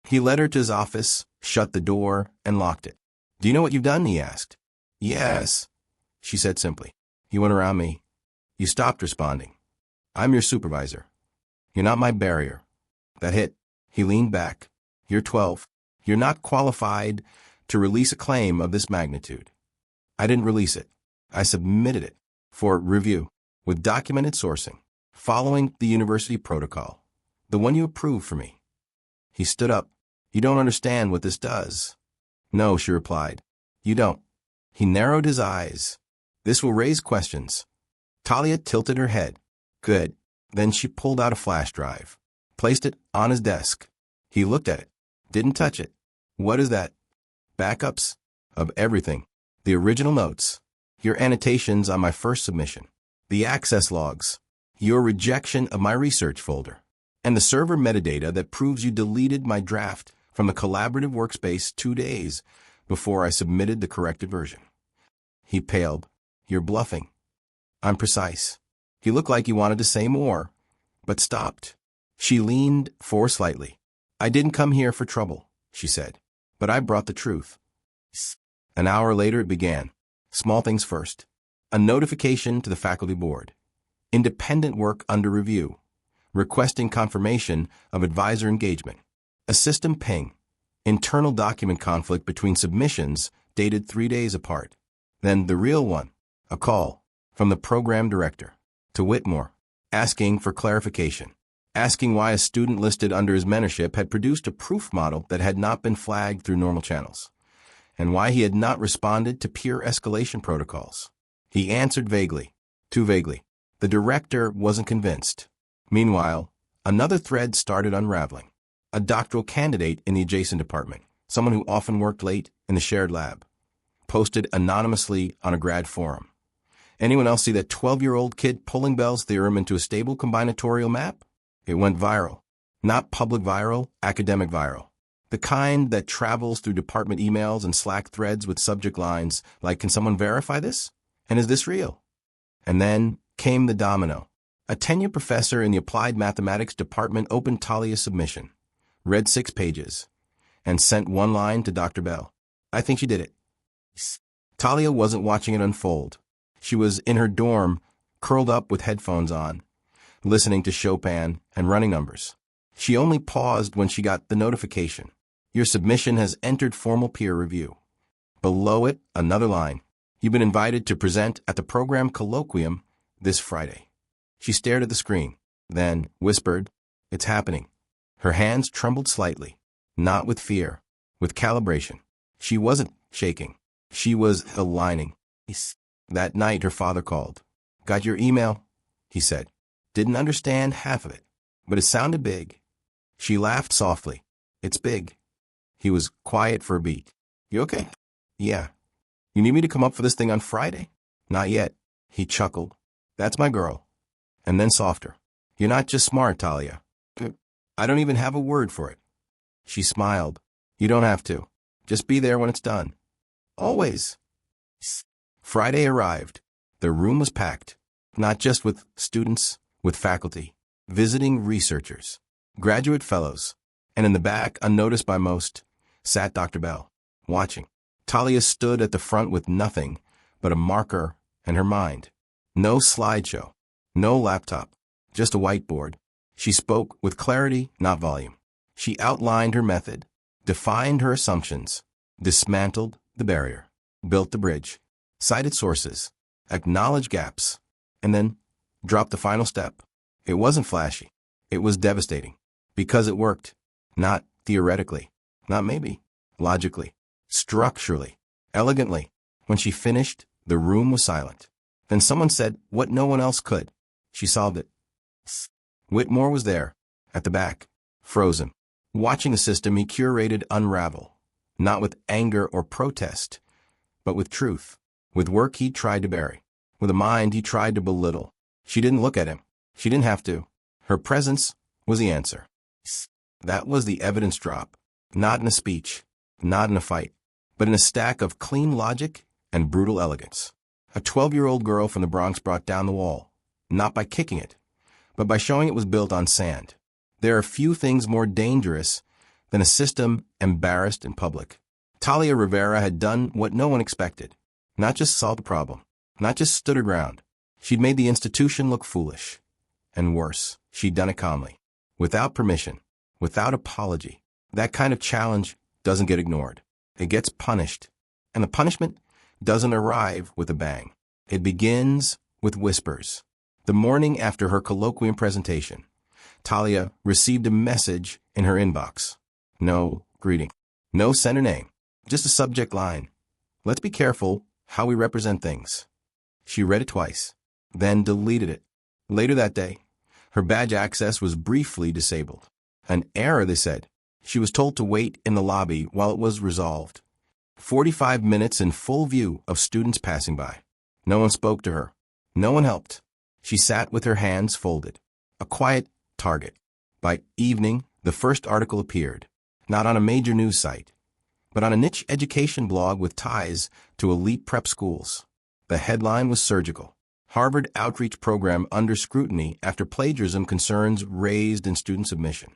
He led her to his office, shut the door, and locked it. "Do you know what you've done?" he asked. "Yes," she said simply. "You went around me. You stopped responding. I'm your supervisor. You're not my barrier." That hit. He leaned back. "You're 12. You're not qualified to release a claim of this magnitude." "I didn't release it. I submitted it for review with documented sourcing, following the university protocol, the one you approved for me." He stood up. "You don't understand what this does." "No," she replied. "You don't." He narrowed his eyes. "This will raise questions." Talia tilted her head. "Good." Then she pulled out a flash drive, placed it on his desk. He looked at it, didn't touch it. "What is that?" "Backups of everything. The original notes, your annotations on my first submission, the access logs, your rejection of my research folder, and the server metadata that proves you deleted my draft from the collaborative workspace 2 days before I submitted the corrected version." He paled. "You're bluffing." "I'm precise." He looked like he wanted to say more, but stopped. She leaned forward slightly. "I didn't come here for trouble," she said, "but I brought the truth." An hour later it began. Small things first. A notification to the faculty board. Independent work under review. Requesting confirmation of advisor engagement. A system ping. Internal document conflict between submissions dated 3 days apart. Then the real one. A call from the program director to Whitmore, asking for clarification, asking why a student listed under his mentorship had produced a proof model that had not been flagged through normal channels, and why he had not responded to peer escalation protocols. He answered vaguely, too vaguely. The director wasn't convinced. Meanwhile, another thread started unraveling. A doctoral candidate in the adjacent department, someone who often worked late in the shared lab, posted anonymously on a grad forum. "Anyone else see that 12-year-old kid pulling Bell's theorem into a stable combinatorial map?" It went viral. Not public viral, academic viral. The kind that travels through department emails and Slack threads with subject lines like, "Can someone verify this?" And "Is this real?" And then came the domino. A tenured professor in the applied mathematics department opened Talia's submission, read 6 pages, and sent one line to Dr. Bell. "I think she did it." Talia wasn't watching it unfold. She was in her dorm, curled up with headphones on, listening to Chopin and running numbers. She only paused when she got the notification. "Your submission has entered formal peer review." Below it, another line. "You've been invited to present at the program colloquium this Friday." She stared at the screen, then whispered, "It's happening." Her hands trembled slightly, not with fear, with calibration. She wasn't shaking. She was aligning. That night, her father called. "Got your email?" he said. Didn't understand half of it, but it sounded big. She laughed softly. "It's big." He was quiet for a beat. "You okay?" "Yeah." "You need me to come up for this thing on Friday?" "Not yet." He chuckled. "That's my girl." And then softer. "You're not just smart, Talia. I don't even have a word for it." She smiled. "You don't have to. Just be there when it's done. Always." Friday arrived. The room was packed, not just with students, with faculty, visiting researchers, graduate fellows, and in the back, unnoticed by most, sat Dr. Bell, watching. Talia stood at the front with nothing but a marker and her mind. No slideshow, no laptop, just a whiteboard. She spoke with clarity, not volume. She outlined her method, defined her assumptions, dismantled the barrier, built the bridge, cited sources, acknowledged gaps, and then dropped the final step. It wasn't flashy. It was devastating. Because it worked. Not theoretically. Not maybe. Logically. Structurally. Elegantly. When she finished, the room was silent. Then someone said what no one else could. She solved it. Whitmore was there, at the back, frozen, watching the system he curated unravel, not with anger or protest, but with truth, with work he tried to bury, with a mind he tried to belittle. She didn't look at him. She didn't have to. Her presence was the answer. That was the evidence drop, not in a speech, not in a fight, but in a stack of clean logic and brutal elegance. A 12-year-old girl from the Bronx brought down the wall, not by kicking it, but by showing it was built on sand. There are few things more dangerous than a system embarrassed in public. Talia Rivera had done what no one expected. Not just solved the problem, not just stood her ground. She'd made the institution look foolish. And worse, she'd done it calmly, without permission, without apology. That kind of challenge doesn't get ignored. It gets punished. And the punishment doesn't arrive with a bang. It begins with whispers. The morning after her colloquium presentation, Talia received a message in her inbox. No greeting. No sender name. Just a subject line. "Let's be careful how we represent things." She read it twice, then deleted it. Later that day, her badge access was briefly disabled. An error, they said. She was told to wait in the lobby while it was resolved. 45 minutes in full view of students passing by. No one spoke to her. No one helped. She sat with her hands folded, a quiet target. By evening, the first article appeared, not on a major news site, but on a niche education blog with ties to elite prep schools. The headline was surgical. Harvard outreach program under scrutiny after plagiarism concerns raised in student submission.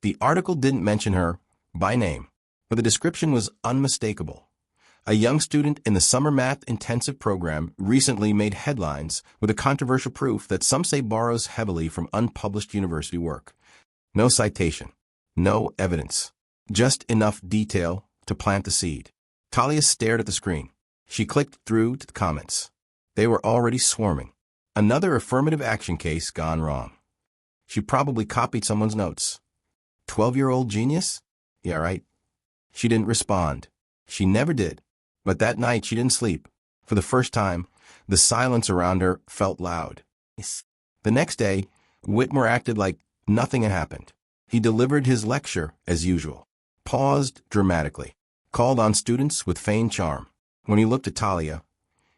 The article didn't mention her by name, but the description was unmistakable. A young student in the summer math intensive program recently made headlines with a controversial proof that some say borrows heavily from unpublished university work. No citation, no evidence, just enough detail to plant the seed. Talia stared at the screen. She clicked through to the comments. They were already swarming. Another affirmative action case gone wrong. She probably copied someone's notes. 12-year-old genius? Yeah, right. She didn't respond. She never did. But that night she didn't sleep. For the first time, the silence around her felt loud. The next day, Whitmore acted like nothing had happened. He delivered his lecture as usual, paused dramatically, called on students with feigned charm. When he looked at Talia,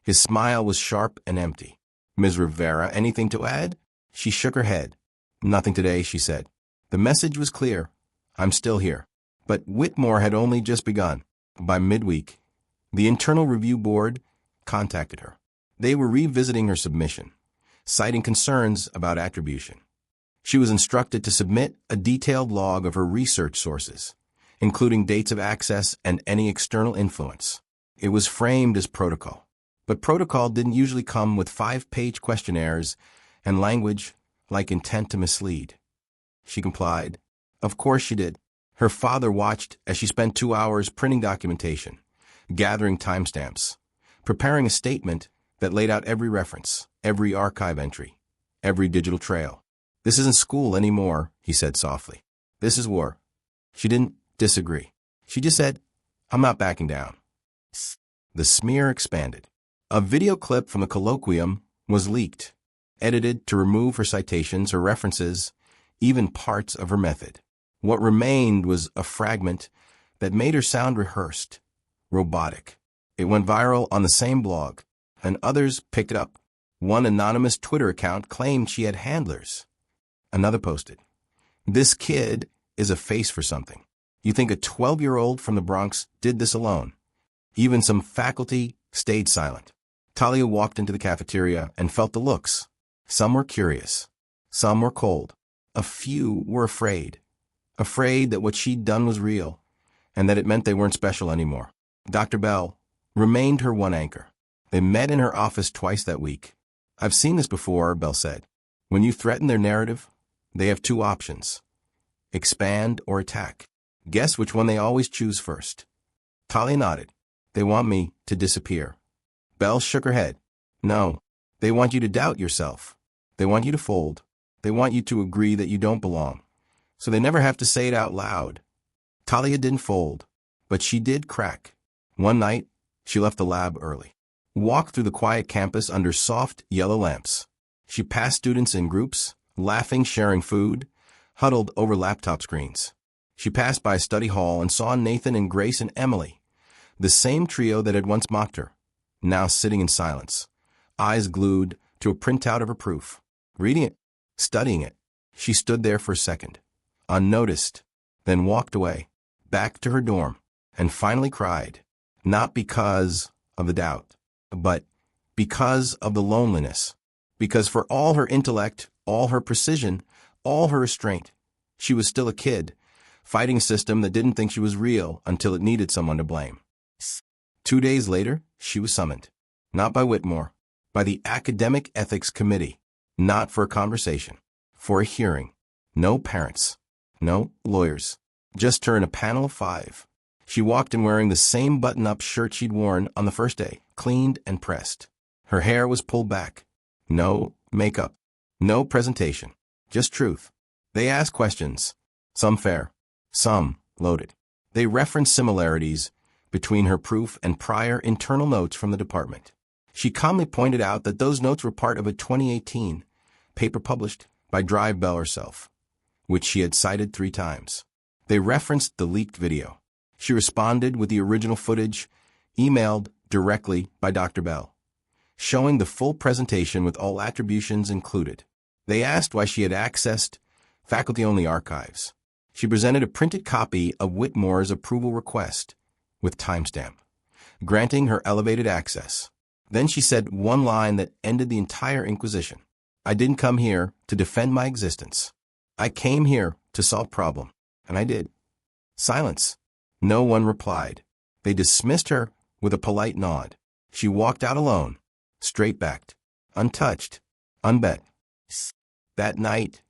his smile was sharp and empty. "Ms. Rivera, anything to add?" She shook her head. "Nothing today," she said. The message was clear. "I'm still here. But Whitmore had only just begun. By midweek, the Internal Review Board contacted her. They were revisiting her submission, citing concerns about attribution. She was instructed to submit a detailed log of her research sources, including dates of access and any external influence. It was framed as protocol. But protocol didn't usually come with 5-page questionnaires and language like intent to mislead. She complied. Of course she did. Her father watched as she spent 2 hours printing documentation, gathering timestamps, preparing a statement that laid out every reference, every archive entry, every digital trail. This isn't school anymore, he said softly. This is war. She didn't disagree. She just said, I'm not backing down. The smear expanded. A video clip from the colloquium was leaked, edited to remove her citations, her references, even parts of her method. What remained was a fragment that made her sound rehearsed, robotic. It went viral on the same blog, and others picked it up. One anonymous Twitter account claimed she had handlers. Another posted, "This kid is a face for something. You think a 12-year-old from the Bronx did this alone?" Even some faculty stayed silent. Talia walked into the cafeteria and felt the looks. Some were curious. Some were cold. A few were afraid that what she'd done was real, and that it meant they weren't special anymore. Dr. Bell remained her one anchor. They met in her office twice that week. "I've seen this before," Bell said. "When you threaten their narrative, they have 2 options: expand or attack. Guess which one they always choose first." Talia nodded. "They want me to disappear." Bell shook her head. "No, they want you to doubt yourself. They want you to fold. They want you to agree that you don't belong, so they never have to say it out loud." Talia didn't fold, but she did crack. One night, she left the lab early, walked through the quiet campus under soft yellow lamps. She passed students in groups, laughing, sharing food, huddled over laptop screens. She passed by a study hall and saw Nathan and Grace and Emily, the same trio that had once mocked her, now sitting in silence, eyes glued to a printout of her proof. Reading it, studying it, she stood there for a second, unnoticed, then walked away, back to her dorm, and finally cried, not because of the doubt, but because of the loneliness. Because for all her intellect, all her precision, all her restraint, she was still a kid, fighting a system that didn't think she was real until it needed someone to blame. 2 days later, she was summoned, not by Whitmore, by the Academic Ethics Committee, not for a conversation, for a hearing. No parents, no lawyers, just her and a panel of 5. She walked in wearing the same button-up shirt she'd worn on the first day, cleaned and pressed. Her hair was pulled back. No makeup, no presentation, just truth. They asked questions, some fair, some loaded. They referenced similarities between her proof and prior internal notes from the department. She calmly pointed out that those notes were part of a 2018 paper published by Drive Bell herself, which she had cited 3 times. They referenced the leaked video. She responded with the original footage, emailed directly by Dr. Bell, showing the full presentation with all attributions included. They asked why she had accessed faculty-only archives. She presented a printed copy of Whitmore's approval request with timestamp, granting her elevated access. Then she said one line that ended the entire inquisition. "I didn't come here to defend my existence. I came here to solve problem, and I did." Silence. No one replied. They dismissed her with a polite nod. She walked out alone, straight-backed, untouched, unbent. That night,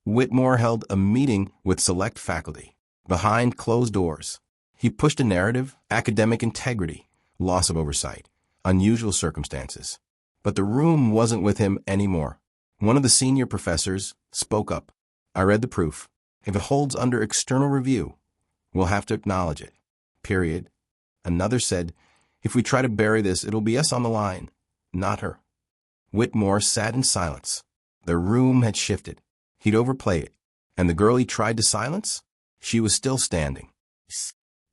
Whitmore held a meeting with select faculty, behind closed doors. He pushed a narrative, academic integrity, loss of oversight, unusual circumstances. But the room wasn't with him anymore. One of the senior professors spoke up. "I read the proof. If it holds under external review, we'll have to acknowledge it. Period." Another said, "If we try to bury this, it'll be us on the line, not her." Whitmore sat in silence. The room had shifted. He'd overplay it. And the girl he tried to silence? She was still standing.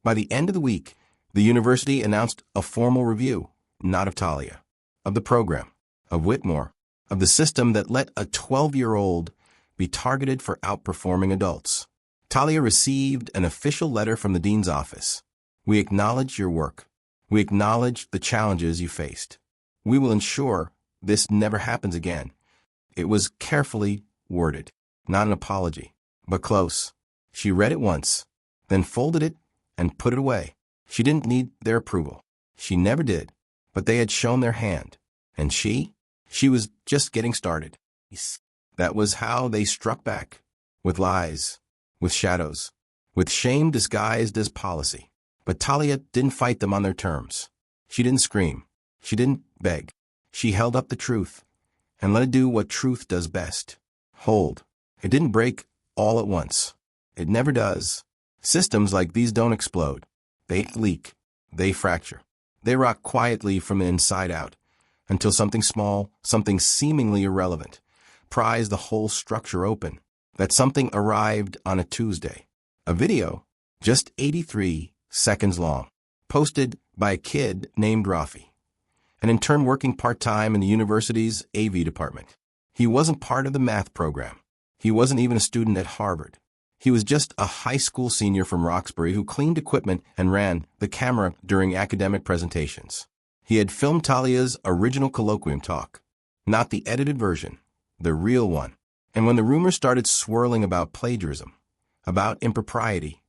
By the end of the week, the university announced a formal review, not of Talia, of the program, of Whitmore, of the system that let a 12-year-old be targeted for outperforming adults. Talia received an official letter from the dean's office. We acknowledge your work. We acknowledge the challenges you faced. We will ensure this never happens again. It was carefully worded, not an apology, but close. She read it once, then folded it and put it away. She didn't need their approval. She never did, but they had shown their hand. And she was just getting started. That was how they struck back, with lies, with shadows, with shame disguised as policy. But Talia didn't fight them on their terms. She didn't scream. She didn't beg. She held up the truth and let it do what truth does best. Hold. It didn't break all at once. It never does. Systems like these don't explode. They leak. They fracture. They rock quietly from the inside out until something small, something seemingly irrelevant, pries the whole structure open. That something arrived on a Tuesday. A video, just 83 seconds long, posted by a kid named Rafi, an intern working part-time in the university's AV department. He wasn't part of the math program. He wasn't even a student at Harvard. He was just a high school senior from Roxbury who cleaned equipment and ran the camera during academic presentations. He had filmed Talia's original colloquium talk, not the edited version, the real one. And when the rumors started swirling about plagiarism, about impropriety,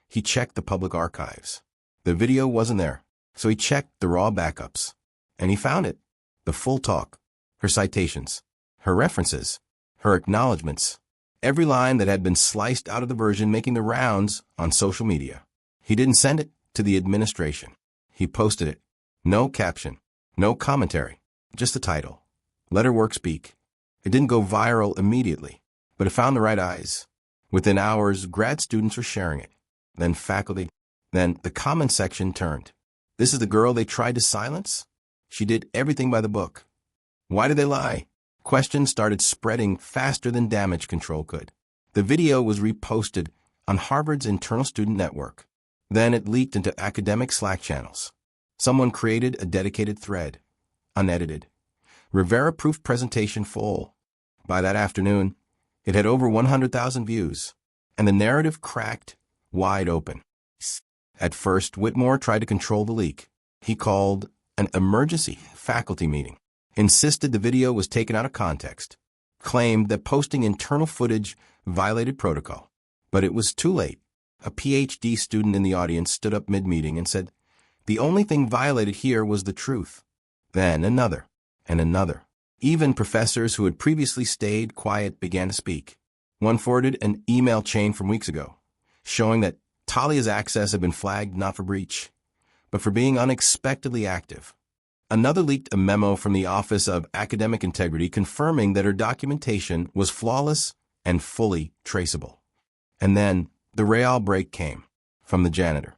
he checked the public archives. The video wasn't there, so he checked the raw backups. And he found it. The full talk, her citations, her references, her acknowledgments, every line that had been sliced out of the version making the rounds on social media. He didn't send it to the administration. He posted it. No caption, no commentary, just the title. Let her work speak. It didn't go viral immediately, but it found the right eyes. Within hours, grad students were sharing it. Then faculty. Then the comment section turned. This is the girl they tried to silence? She did everything by the book. Why did they lie? Questions started spreading faster than damage control could. The video was reposted on Harvard's internal student network. Then it leaked into academic Slack channels. Someone created a dedicated thread, unedited. Rivera-proof presentation full. By that afternoon, it had over 100,000 views, and the narrative cracked wide open. At first, Whitmore tried to control the leak. He called an emergency faculty meeting, insisted the video was taken out of context, claimed that posting internal footage violated protocol. But it was too late. A PhD student in the audience stood up mid-meeting and said, the only thing violated here was the truth. Then another, and another. Even professors who had previously stayed quiet began to speak. One forwarded an email chain from weeks ago, showing that Talia's access had been flagged not for breach, but for being unexpectedly active. Another leaked a memo from the Office of Academic Integrity confirming that her documentation was flawless and fully traceable. And then the real break came from the janitor.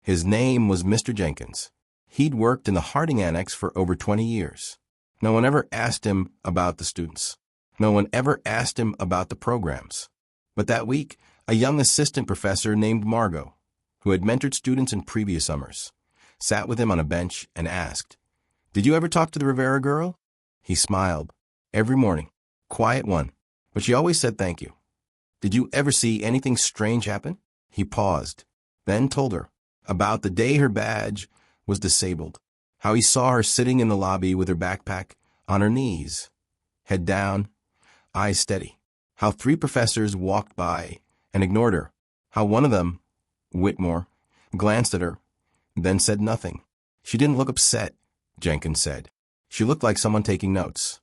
His name was Mr. Jenkins. He'd worked in the Harding Annex for over 20 years. No one ever asked him about the students. No one ever asked him about the programs. But that week, a young assistant professor named Margot, who had mentored students in previous summers, sat with him on a bench and asked, did you ever talk to the Rivera girl? He smiled. Every morning. Quiet one. But she always said thank you. Did you ever see anything strange happen? He paused, then told her about the day her badge was disabled, how he saw her sitting in the lobby with her backpack on her knees, head down, eyes steady, how 3 professors walked by and ignored her, how one of them, Whitmore, glanced at her, then said nothing. She didn't look upset, Jenkins said. She looked like someone taking notes.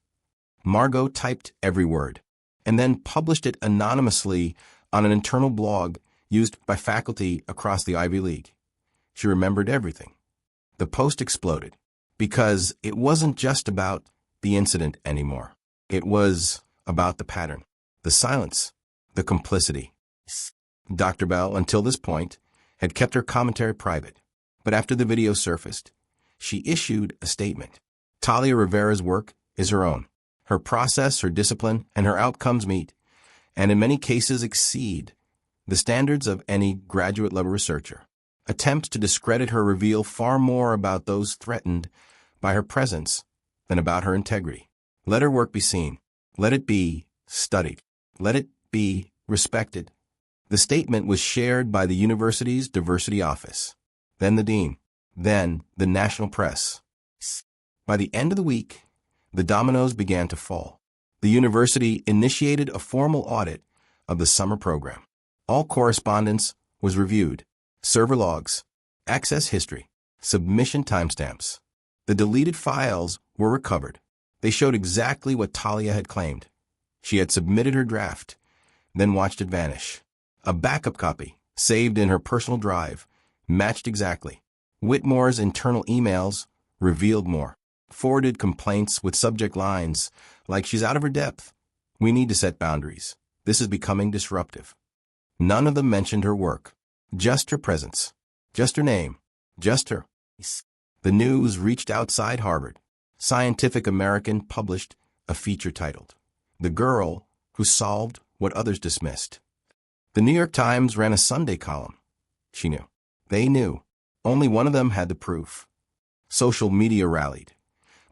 Margot typed every word, and then published it anonymously on an internal blog used by faculty across the Ivy League. She remembered everything. The post exploded, because it wasn't just about the incident anymore. It was about the pattern, the silence, the complicity. Dr. Bell, until this point, had kept her commentary private, but after the video surfaced, she issued a statement. Talia Rivera's work is her own. Her process, her discipline, and her outcomes meet, and in many cases exceed, the standards of any graduate-level researcher. Attempts to discredit her reveal far more about those threatened by her presence than about her integrity. Let her work be seen. Let it be studied. Let it be respected. The statement was shared by the university's diversity office, then the dean, then the national press. By the end of the week, the dominoes began to fall. The university initiated a formal audit of the summer program. All correspondence was reviewed, server logs, access history, submission timestamps. The deleted files were recovered. They showed exactly what Talia had claimed. She had submitted her draft, then watched it vanish. A backup copy, saved in her personal drive, matched exactly. Whitmore's internal emails revealed more. Forwarded complaints with subject lines like she's out of her depth. We need to set boundaries. This is becoming disruptive. None of them mentioned her work, just her presence, just her name, just her. The news reached outside Harvard. Scientific American published a feature titled, "The Girl Who Solved What Others Dismissed." The New York Times ran a Sunday column. She knew. They knew. Only one of them had the proof. Social media rallied,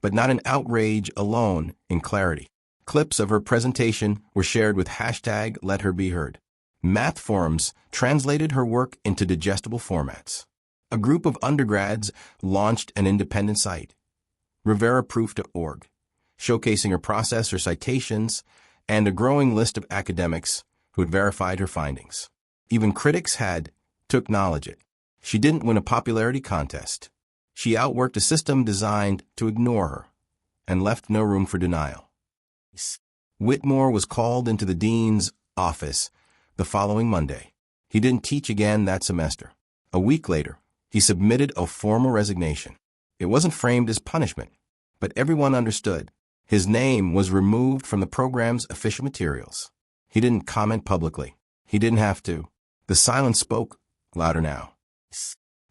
but not in outrage alone, in clarity. Clips of her presentation were shared with hashtag #LetHerBeHeard. Math forums translated her work into digestible formats. A group of undergrads launched an independent site, RiveraProof.org, showcasing her process, her citations, and a growing list of academics who had verified her findings. Even critics took knowledge it. She didn't win a popularity contest. She outworked a system designed to ignore her and left no room for denial. Whitmore was called into the dean's office the following Monday. He didn't teach again that semester. A week later, he submitted a formal resignation. It wasn't framed as punishment, but everyone understood. His name was removed from the program's official materials. He didn't comment publicly. He didn't have to. The silence spoke louder now.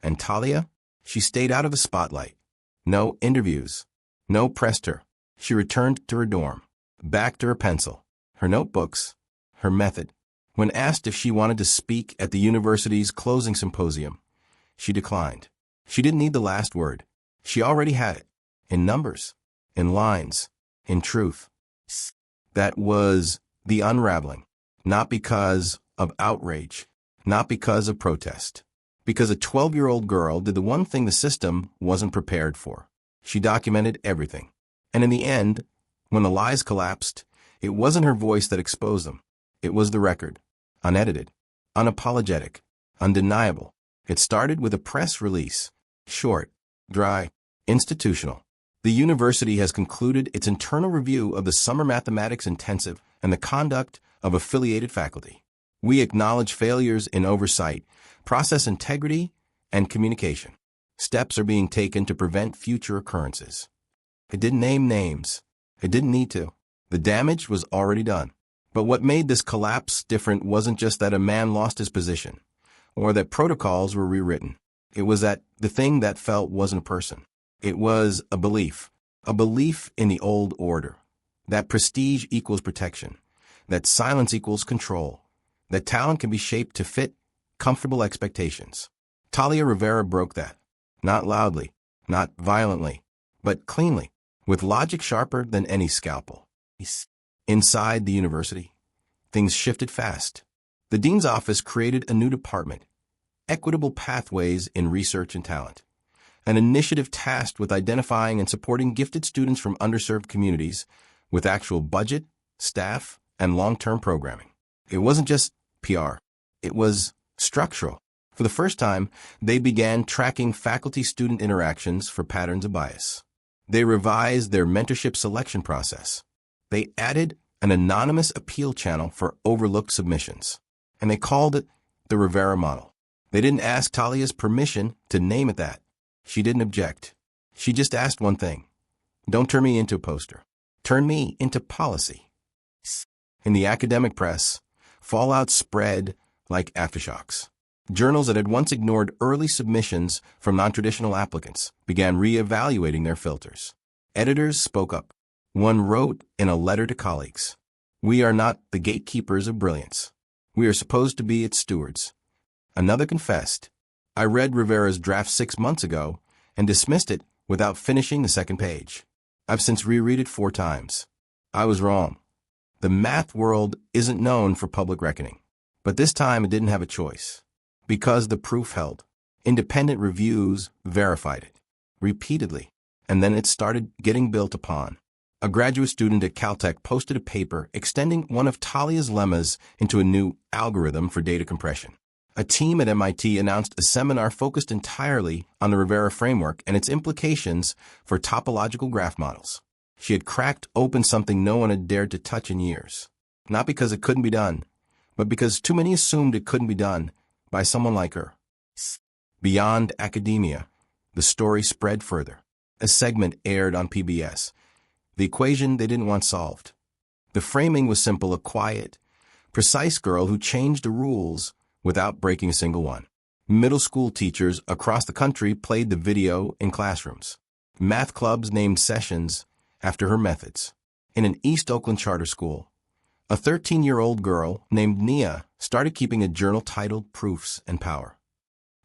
And Talia? She stayed out of the spotlight. No interviews. No pressed her. She returned to her dorm, back to her pencil, her notebooks, her method. When asked if she wanted to speak at the university's closing symposium, she declined. She didn't need the last word. She already had it. In numbers, in lines, in truth. That was the unraveling. Not because of outrage, not because of protest. Because a 12-year-old girl did the one thing the system wasn't prepared for. She documented everything. And in the end, when the lies collapsed, it wasn't her voice that exposed them. It was the record. Unedited, unapologetic, undeniable. It started with a press release. Short, dry, institutional. The university has concluded its internal review of the summer mathematics intensive and the conduct of affiliated faculty. We acknowledge failures in oversight, process integrity, and communication. Steps are being taken to prevent future occurrences. It didn't name names. It didn't need to. The damage was already done. But what made this collapse different wasn't just that a man lost his position, or that protocols were rewritten. It was that the thing that felt wasn't a person. It was a belief in the old order, that prestige equals protection, that silence equals control, that talent can be shaped to fit comfortable expectations. Talia Rivera broke that. Not loudly, not violently, but cleanly, with logic sharper than any scalpel. Inside the university, things shifted fast. The dean's office created a new department, Equitable Pathways in Research and Talent, an initiative tasked with identifying and supporting gifted students from underserved communities with actual budget, staff, and long-term programming. It wasn't just PR. It was structural. For the first time, they began tracking faculty-student interactions for patterns of bias. They revised their mentorship selection process. They added an anonymous appeal channel for overlooked submissions, and they called it the Rivera model. They didn't ask Talia's permission to name it that. She didn't object. She just asked one thing. Don't turn me into a poster. Turn me into policy. In the academic press, fallout spread like aftershocks. Journals that had once ignored early submissions from non-traditional applicants began re-evaluating their filters. Editors spoke up. One wrote in a letter to colleagues, "We are not the gatekeepers of brilliance. We are supposed to be its stewards." Another confessed, "I read Rivera's draft 6 months ago and dismissed it without finishing the second page. I've since reread it 4 times. I was wrong. The math world isn't known for public reckoning. But this time it didn't have a choice. Because the proof held. Independent reviews verified it. Repeatedly. And then it started getting built upon. A graduate student at Caltech posted a paper extending one of Talia's lemmas into a new algorithm for data compression. A team at MIT announced a seminar focused entirely on the Rivera framework and its implications for topological graph models. She had cracked open something no one had dared to touch in years. Not because it couldn't be done, but because too many assumed it couldn't be done by someone like her. Beyond academia, the story spread further. A segment aired on PBS. The equation they didn't want solved. The framing was simple: a quiet, precise girl who changed the rules without breaking a single one. Middle school teachers across the country played the video in classrooms. Math clubs named sessions after her methods. In an East Oakland charter school, a 13-year-old girl named Nia started keeping a journal titled Proofs and Power.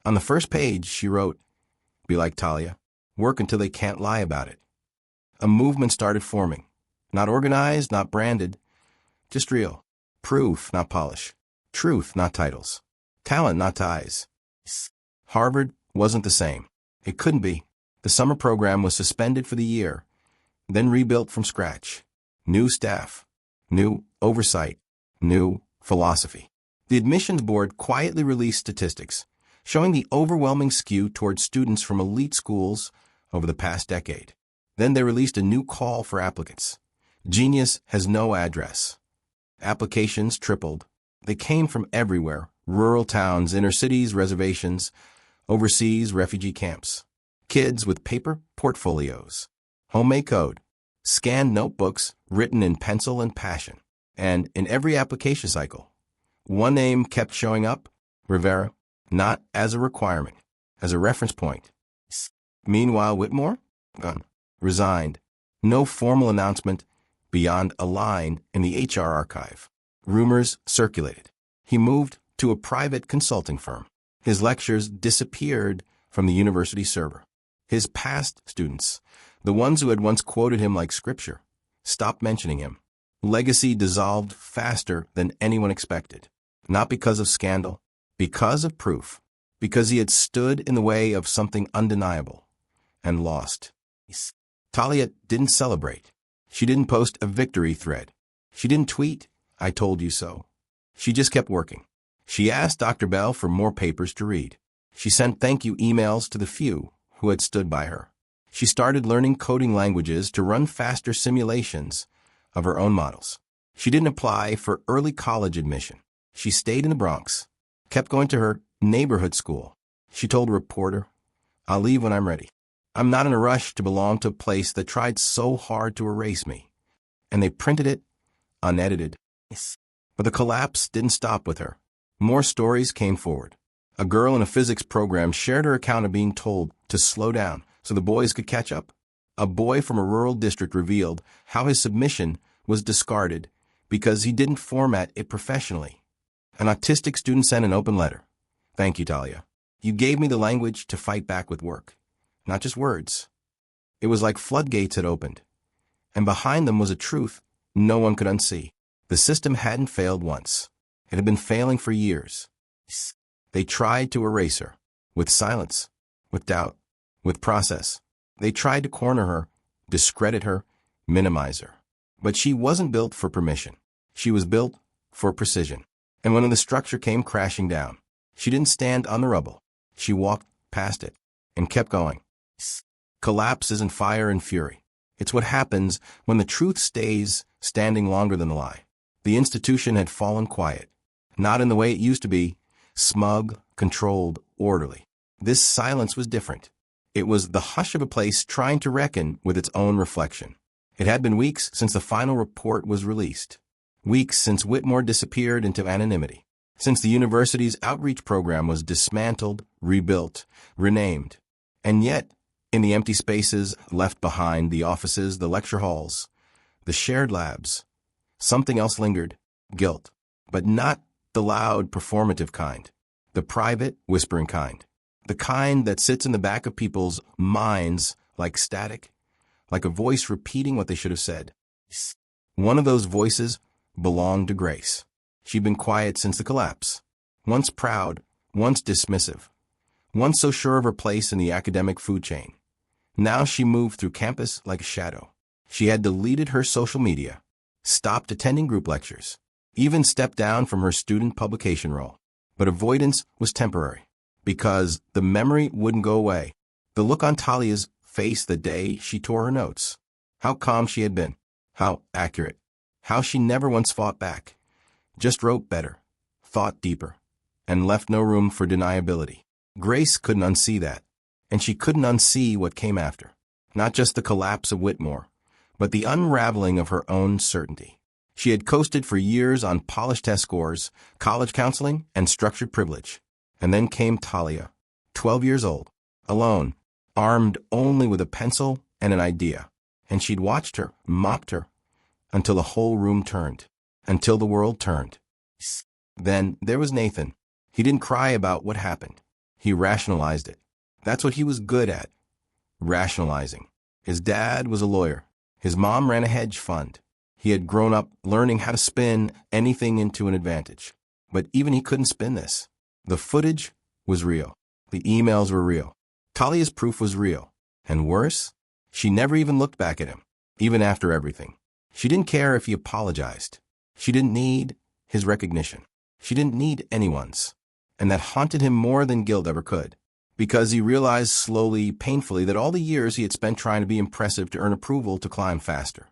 On the first page, she wrote, "Be like Talia, work until they can't lie about it." A movement started forming. Not organized, not branded, just real. Proof, not polish. Truth, not titles. Talent, not ties. Harvard wasn't the same. It couldn't be. The summer program was suspended for the year, then rebuilt from scratch. New staff, new oversight, new philosophy. The admissions board quietly released statistics, showing the overwhelming skew towards students from elite schools over the past decade. Then they released a new call for applicants. Genius has no address. Applications tripled. They came from everywhere: rural towns, inner cities, reservations, overseas refugee camps. Kids with paper portfolios, homemade code, scanned notebooks written in pencil and passion. And in every application cycle, one name kept showing up: Rivera, not as a requirement, as a reference point. Meanwhile, Whitmore? Gone. Resigned. No formal announcement beyond a line in the HR archive. Rumors circulated. He moved to a private consulting firm. His lectures disappeared from the university server. His past students, the ones who had once quoted him like scripture, stopped mentioning him. Legacy dissolved faster than anyone expected. Not because of scandal, because of proof. Because he had stood in the way of something undeniable and lost. Talia didn't celebrate. She didn't post a victory thread. She didn't tweet, "I told you so." She just kept working. She asked Dr. Bell for more papers to read. She sent thank you emails to the few who had stood by her. She started learning coding languages to run faster simulations of her own models. She didn't apply for early college admission. She stayed in the Bronx, kept going to her neighborhood school. She told a reporter, "I'll leave when I'm ready. I'm not in a rush to belong to a place that tried so hard to erase me." And they printed it, unedited. But the collapse didn't stop with her. More stories came forward. A girl in a physics program shared her account of being told to slow down so the boys could catch up. A boy from a rural district revealed how his submission was discarded because he didn't format it professionally. An autistic student sent an open letter. "Thank you, Talia. You gave me the language to fight back with work. Not just words." It was like floodgates had opened. And behind them was a truth no one could unsee. The system hadn't failed once. It had been failing for years. They tried to erase her. With silence. With doubt. With process. They tried to corner her, discredit her, minimize her. But she wasn't built for permission. She was built for precision. And when the structure came crashing down, she didn't stand on the rubble. She walked past it and kept going. Collapse isn't fire and fury. It's what happens when the truth stays standing longer than the lie. The institution had fallen quiet. Not in the way it used to be, smug, controlled, orderly. This silence was different. It was the hush of a place trying to reckon with its own reflection. It had been weeks since the final report was released. Weeks since Whitmore disappeared into anonymity. Since the university's outreach program was dismantled, rebuilt, renamed. And yet, in the empty spaces left behind, the offices, the lecture halls, the shared labs, something else lingered: guilt. But not the loud, performative kind. The private, whispering kind. The kind that sits in the back of people's minds like static, like a voice repeating what they should have said. One of those voices belonged to Grace. She'd been quiet since the collapse. Once proud, once dismissive, once so sure of her place in the academic food chain. Now she moved through campus like a shadow. She had deleted her social media, stopped attending group lectures, even stepped down from her student publication role. But avoidance was temporary, because the memory wouldn't go away. The look on Talia's face the day she tore her notes. How calm she had been. How accurate. How she never once fought back. Just wrote better, thought deeper, and left no room for deniability. Grace couldn't unsee that, and she couldn't unsee what came after. Not just the collapse of Whitmore, but the unraveling of her own certainty. She had coasted for years on polished test scores, college counseling, and structured privilege. And then came Talia, 12 years old, alone, armed only with a pencil and an idea. And she'd watched her, mocked her, until the whole room turned, until the world turned. Then there was Nathan. He didn't cry about what happened. He rationalized it. That's what he was good at, rationalizing. His dad was a lawyer. His mom ran a hedge fund. He had grown up learning how to spin anything into an advantage. But even he couldn't spin this. The footage was real. The emails were real. Talia's proof was real. And worse, she never even looked back at him, even after everything. She didn't care if he apologized. She didn't need his recognition. She didn't need anyone's. And that haunted him more than guilt ever could, because he realized slowly, painfully, that all the years he had spent trying to be impressive to earn approval to climb faster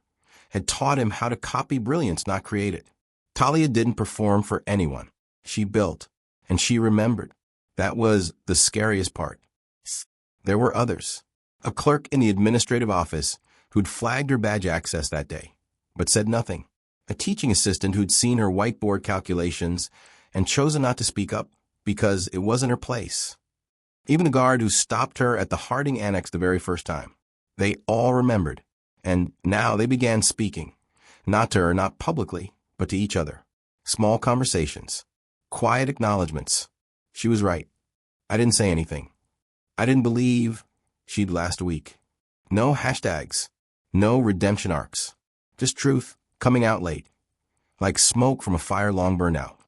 had taught him how to copy brilliance, not create it. Talia didn't perform for anyone. She built, and she remembered. That was the scariest part. There were others. A clerk in the administrative office who'd flagged her badge access that day, but said nothing. A teaching assistant who'd seen her whiteboard calculations and chosen not to speak up because it wasn't her place. Even the guard who stopped her at the Harding Annex the very first time. They all remembered, and now they began speaking, not to her, not publicly, but to each other. Small conversations, quiet acknowledgments. She was right. I didn't say anything. I didn't believe she'd last a week. No hashtags, no redemption arcs, just truth coming out late, like smoke from a fire long burned out.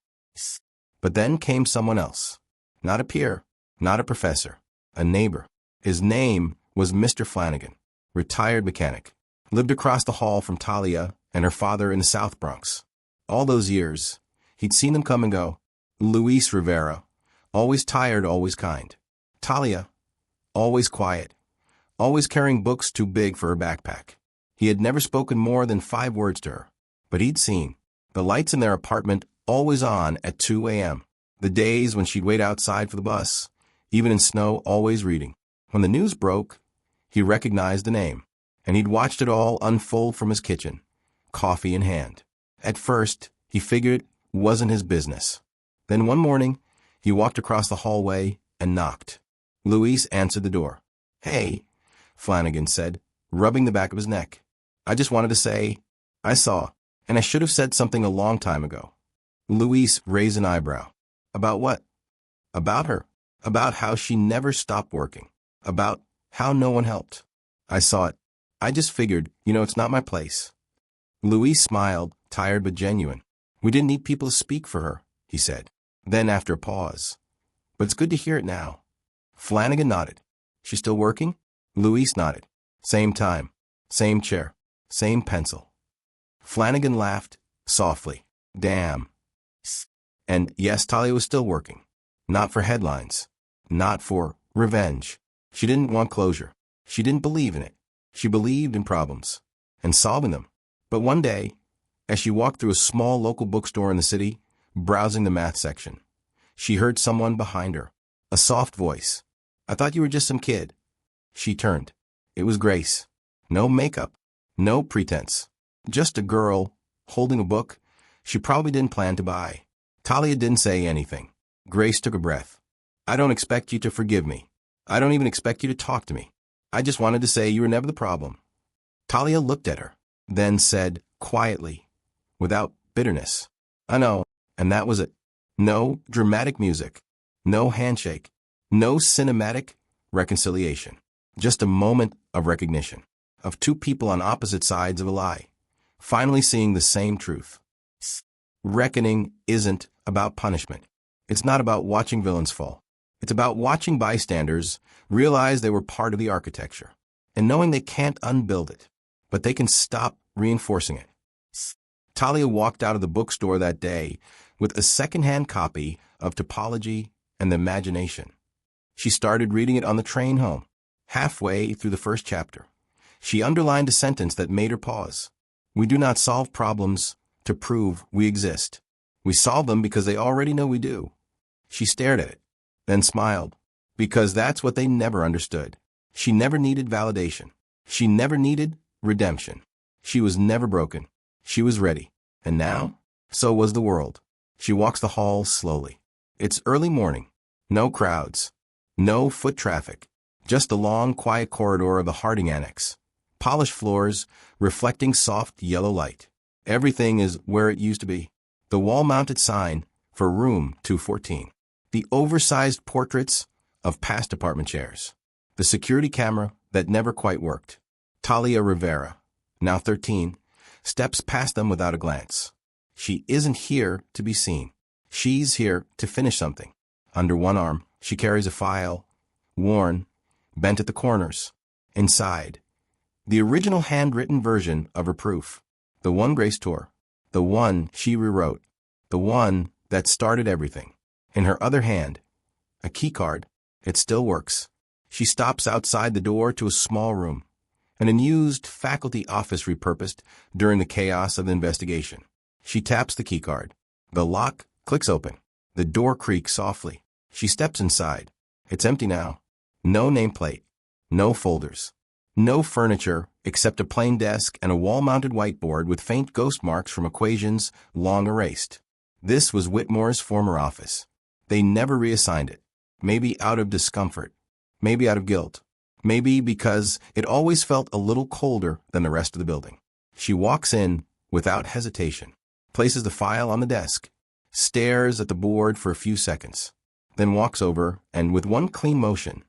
But then came someone else, not a peer, not a professor, a neighbor. His name was Mr. Flanagan, retired mechanic, lived across the hall from Talia and her father in the South Bronx. All those years, he'd seen them come and go. Luis Rivera, always tired, always kind. Talia, always quiet, always carrying books too big for her backpack. He had never spoken more than 5 words to her, but he'd seen the lights in their apartment always on at 2 a.m., the days when she'd wait outside for the bus, even in snow, always reading. When the news broke, he recognized the name, and he'd watched it all unfold from his kitchen, coffee in hand. At first, he figured it wasn't his business. Then one morning, he walked across the hallway and knocked. Luis answered the door. "Hey," Flanagan said, rubbing the back of his neck. "I just wanted to say, I saw, and I should have said something a long time ago." Luis raised an eyebrow. About what? About her. About how she never stopped working. About how no one helped. "I saw it. I just figured, it's not my place." Luis smiled, tired but genuine. "We didn't need people to speak for her," he said. Then after a pause, "But it's good to hear it now." Flanagan nodded. "She's still working?" Luis nodded. Same time, same chair, same pencil. Flanagan laughed softly. "Damn." And yes, Talia was still working. Not for headlines. Not for revenge. She didn't want closure. She didn't believe in it. She believed in problems and solving them. But one day, as she walked through a small local bookstore in the city, browsing the math section, she heard someone behind her. A soft voice. "I thought you were just some kid." She turned. It was Grace. No makeup. No pretense. Just a girl holding a book she probably didn't plan to buy. Talia didn't say anything. Grace took a breath. "I don't expect you to forgive me. I don't even expect you to talk to me. I just wanted to say you were never the problem." Talia looked at her, then said quietly, without bitterness, "I know," and that was it. No dramatic music. No handshake. No cinematic reconciliation. Just a moment of recognition, of 2 people on opposite sides of a lie, finally seeing the same truth. reckoning isn't about punishment. It's not about watching villains fall. It's about watching bystanders realize they were part of the architecture and knowing they can't unbuild it, but they can stop reinforcing it. Talia walked out of the bookstore that day with a second-hand copy of Topology and the Imagination. She started reading it on the train home. Halfway through the first chapter, she underlined a sentence that made her pause. We do not solve problems to prove we exist. We solve them because they already know we do. She stared at it, then smiled, because that's what they never understood. She never needed validation. She never needed redemption. She was never broken. She was ready. And now, so was the world. She walks the halls slowly. It's early morning. No crowds. No foot traffic. Just the long, quiet corridor of the Harding Annex. Polished floors, reflecting soft yellow light. Everything is where it used to be. The wall-mounted sign for room 214. The oversized portraits of past apartment chairs. The security camera that never quite worked. Talia Rivera, now 13, steps past them without a glance. She isn't here to be seen. She's here to finish something. Under one arm, she carries a file, worn, bent at the corners. Inside, the original handwritten version of her proof. The one Grace tore. The one she rewrote. The one that started everything. In her other hand, a key card. It still works. She stops outside the door to a small room, an unused faculty office repurposed during the chaos of the investigation. She taps the key card. The lock clicks open. The door creaks softly. She steps inside. It's empty now. No nameplate. No folders. No furniture except a plain desk and a wall-mounted whiteboard with faint ghost marks from equations long erased. This was Whitmore's former office. They never reassigned it. Maybe out of discomfort. Maybe out of guilt. Maybe because it always felt a little colder than the rest of the building. She walks in without hesitation, places the file on the desk, stares at the board for a few seconds, then walks over and, with one clean motion,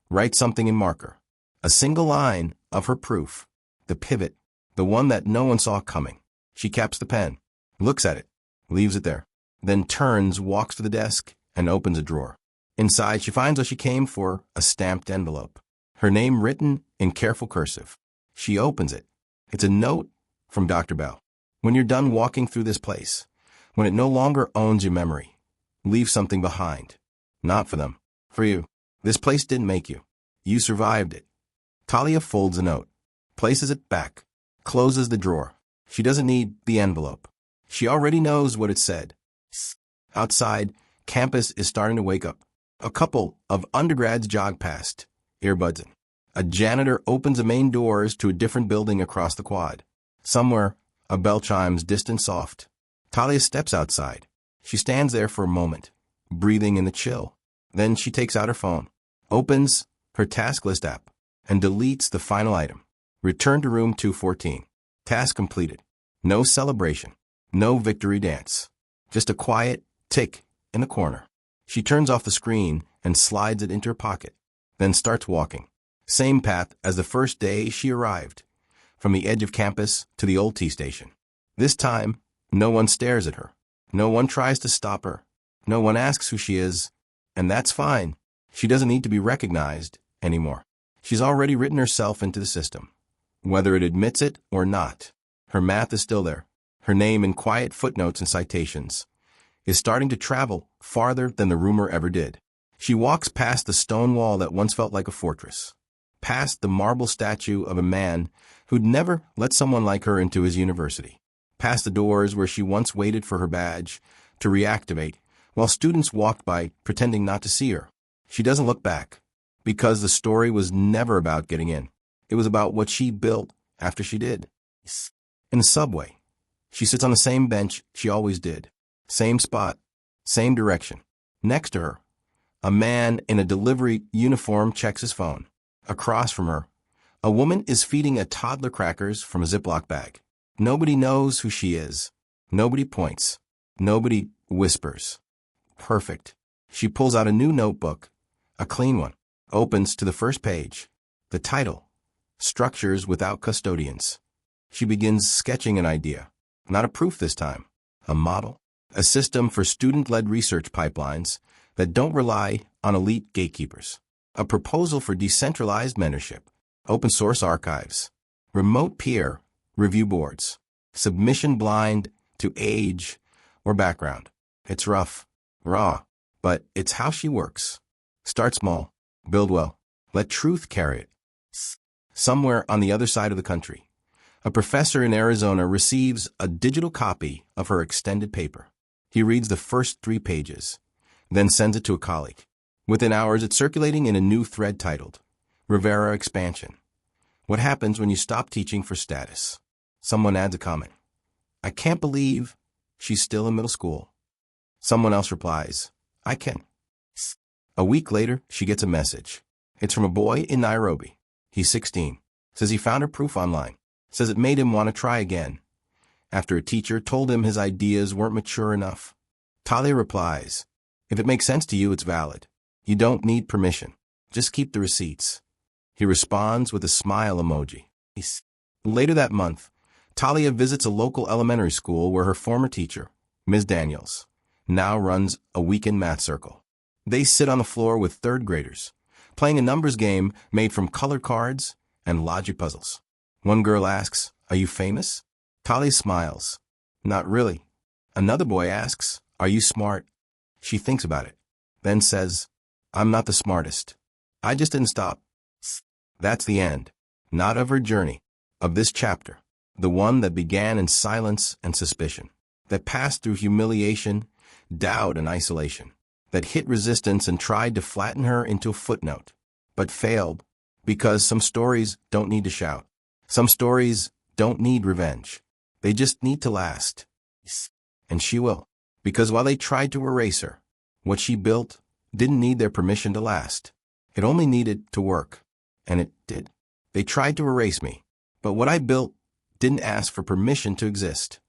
writes something in marker. A single line of her proof. The pivot, the one that no one saw coming. She caps the pen, looks at it, leaves it there, then turns, walks to the desk, and opens a drawer. Inside, she finds what she came for, a stamped envelope. Her name written in careful cursive. She opens it. It's a note from Dr. Bell. When you're done walking through this place, when it no longer owns your memory, leave something behind. Not for them, for you. This place didn't make you. You survived it. Talia folds the note, places it back, closes the drawer. She doesn't need the envelope. She already knows what it said. Outside, campus is starting to wake up. A couple of undergrads jog past, earbuds in. A janitor opens the main doors to a different building across the quad. Somewhere, a bell chimes distant soft. Talia steps outside. She stands there for a moment, breathing in the chill. Then she takes out her phone, opens her task list app, and deletes the final item. Return to room 214. Task completed. No celebration. No victory dance. Just a quiet tick in the corner. She turns off the screen and slides it into her pocket, then starts walking. Same path as the first day she arrived, from the edge of campus to the old T station. This time, no one stares at her. No one tries to stop her. No one asks who she is, and that's fine. She doesn't need to be recognized anymore. She's already written herself into the system, whether it admits it or not. Her math is still there. Her name in quiet footnotes and citations is starting to travel farther than the rumor ever did. She walks past the stone wall that once felt like a fortress, past the marble statue of a man who'd never let someone like her into his university, past the doors where she once waited for her badge to reactivate while students walked by pretending not to see her. She doesn't look back, because the story was never about getting in. It was about what she built after she did. In the subway, she sits on the same bench she always did. Same spot, same direction. Next to her, a man in a delivery uniform checks his phone. Across from her, a woman is feeding a toddler crackers from a Ziploc bag. Nobody knows who she is. Nobody points. Nobody whispers. Perfect. She pulls out a new notebook, a clean one, opens to the first page. The title, Structures Without Custodians. She begins sketching an idea. Not a proof this time. A model. a system for student-led research pipelines that don't rely on elite gatekeepers, a proposal for decentralized mentorship, open-source archives, remote peer review boards, submission blind to age or background. It's rough, raw, but it's how she works. Start small, build well, let truth carry it. Somewhere on the other side of the country, a professor in Arizona receives a digital copy of her extended paper. He reads the first 3 pages, then sends it to a colleague. Within hours, it's circulating in a new thread titled, Rivera Expansion. What happens when you stop teaching for status? Someone adds a comment. I can't believe she's still in middle school. Someone else replies, I can. A week later, she gets a message. It's from a boy in Nairobi. He's 16. Says he found her proof online. Says it made him want to try again. After a teacher told him his ideas weren't mature enough. Talia replies, if it makes sense to you, it's valid. You don't need permission. Just keep the receipts. He responds with a smile emoji. Later that month, Talia visits a local elementary school where her former teacher, Ms. Daniels, now runs a weekend math circle. They sit on the floor with third graders, playing a numbers game made from colored cards and logic puzzles. One girl asks, are you famous? Talia smiles. Not really. Another boy asks, are you smart? She thinks about it, then says, I'm not the smartest. I just didn't stop. That's the end, not of her journey, of this chapter, the one that began in silence and suspicion, that passed through humiliation, doubt, and isolation, that hit resistance and tried to flatten her into a footnote, but failed because some stories don't need to shout. Some stories don't need revenge. They just need to last. And she will, because while they tried to erase her, what she built didn't need their permission to last. It only needed to work. And it did. They tried to erase me, but what I built didn't ask for permission to exist.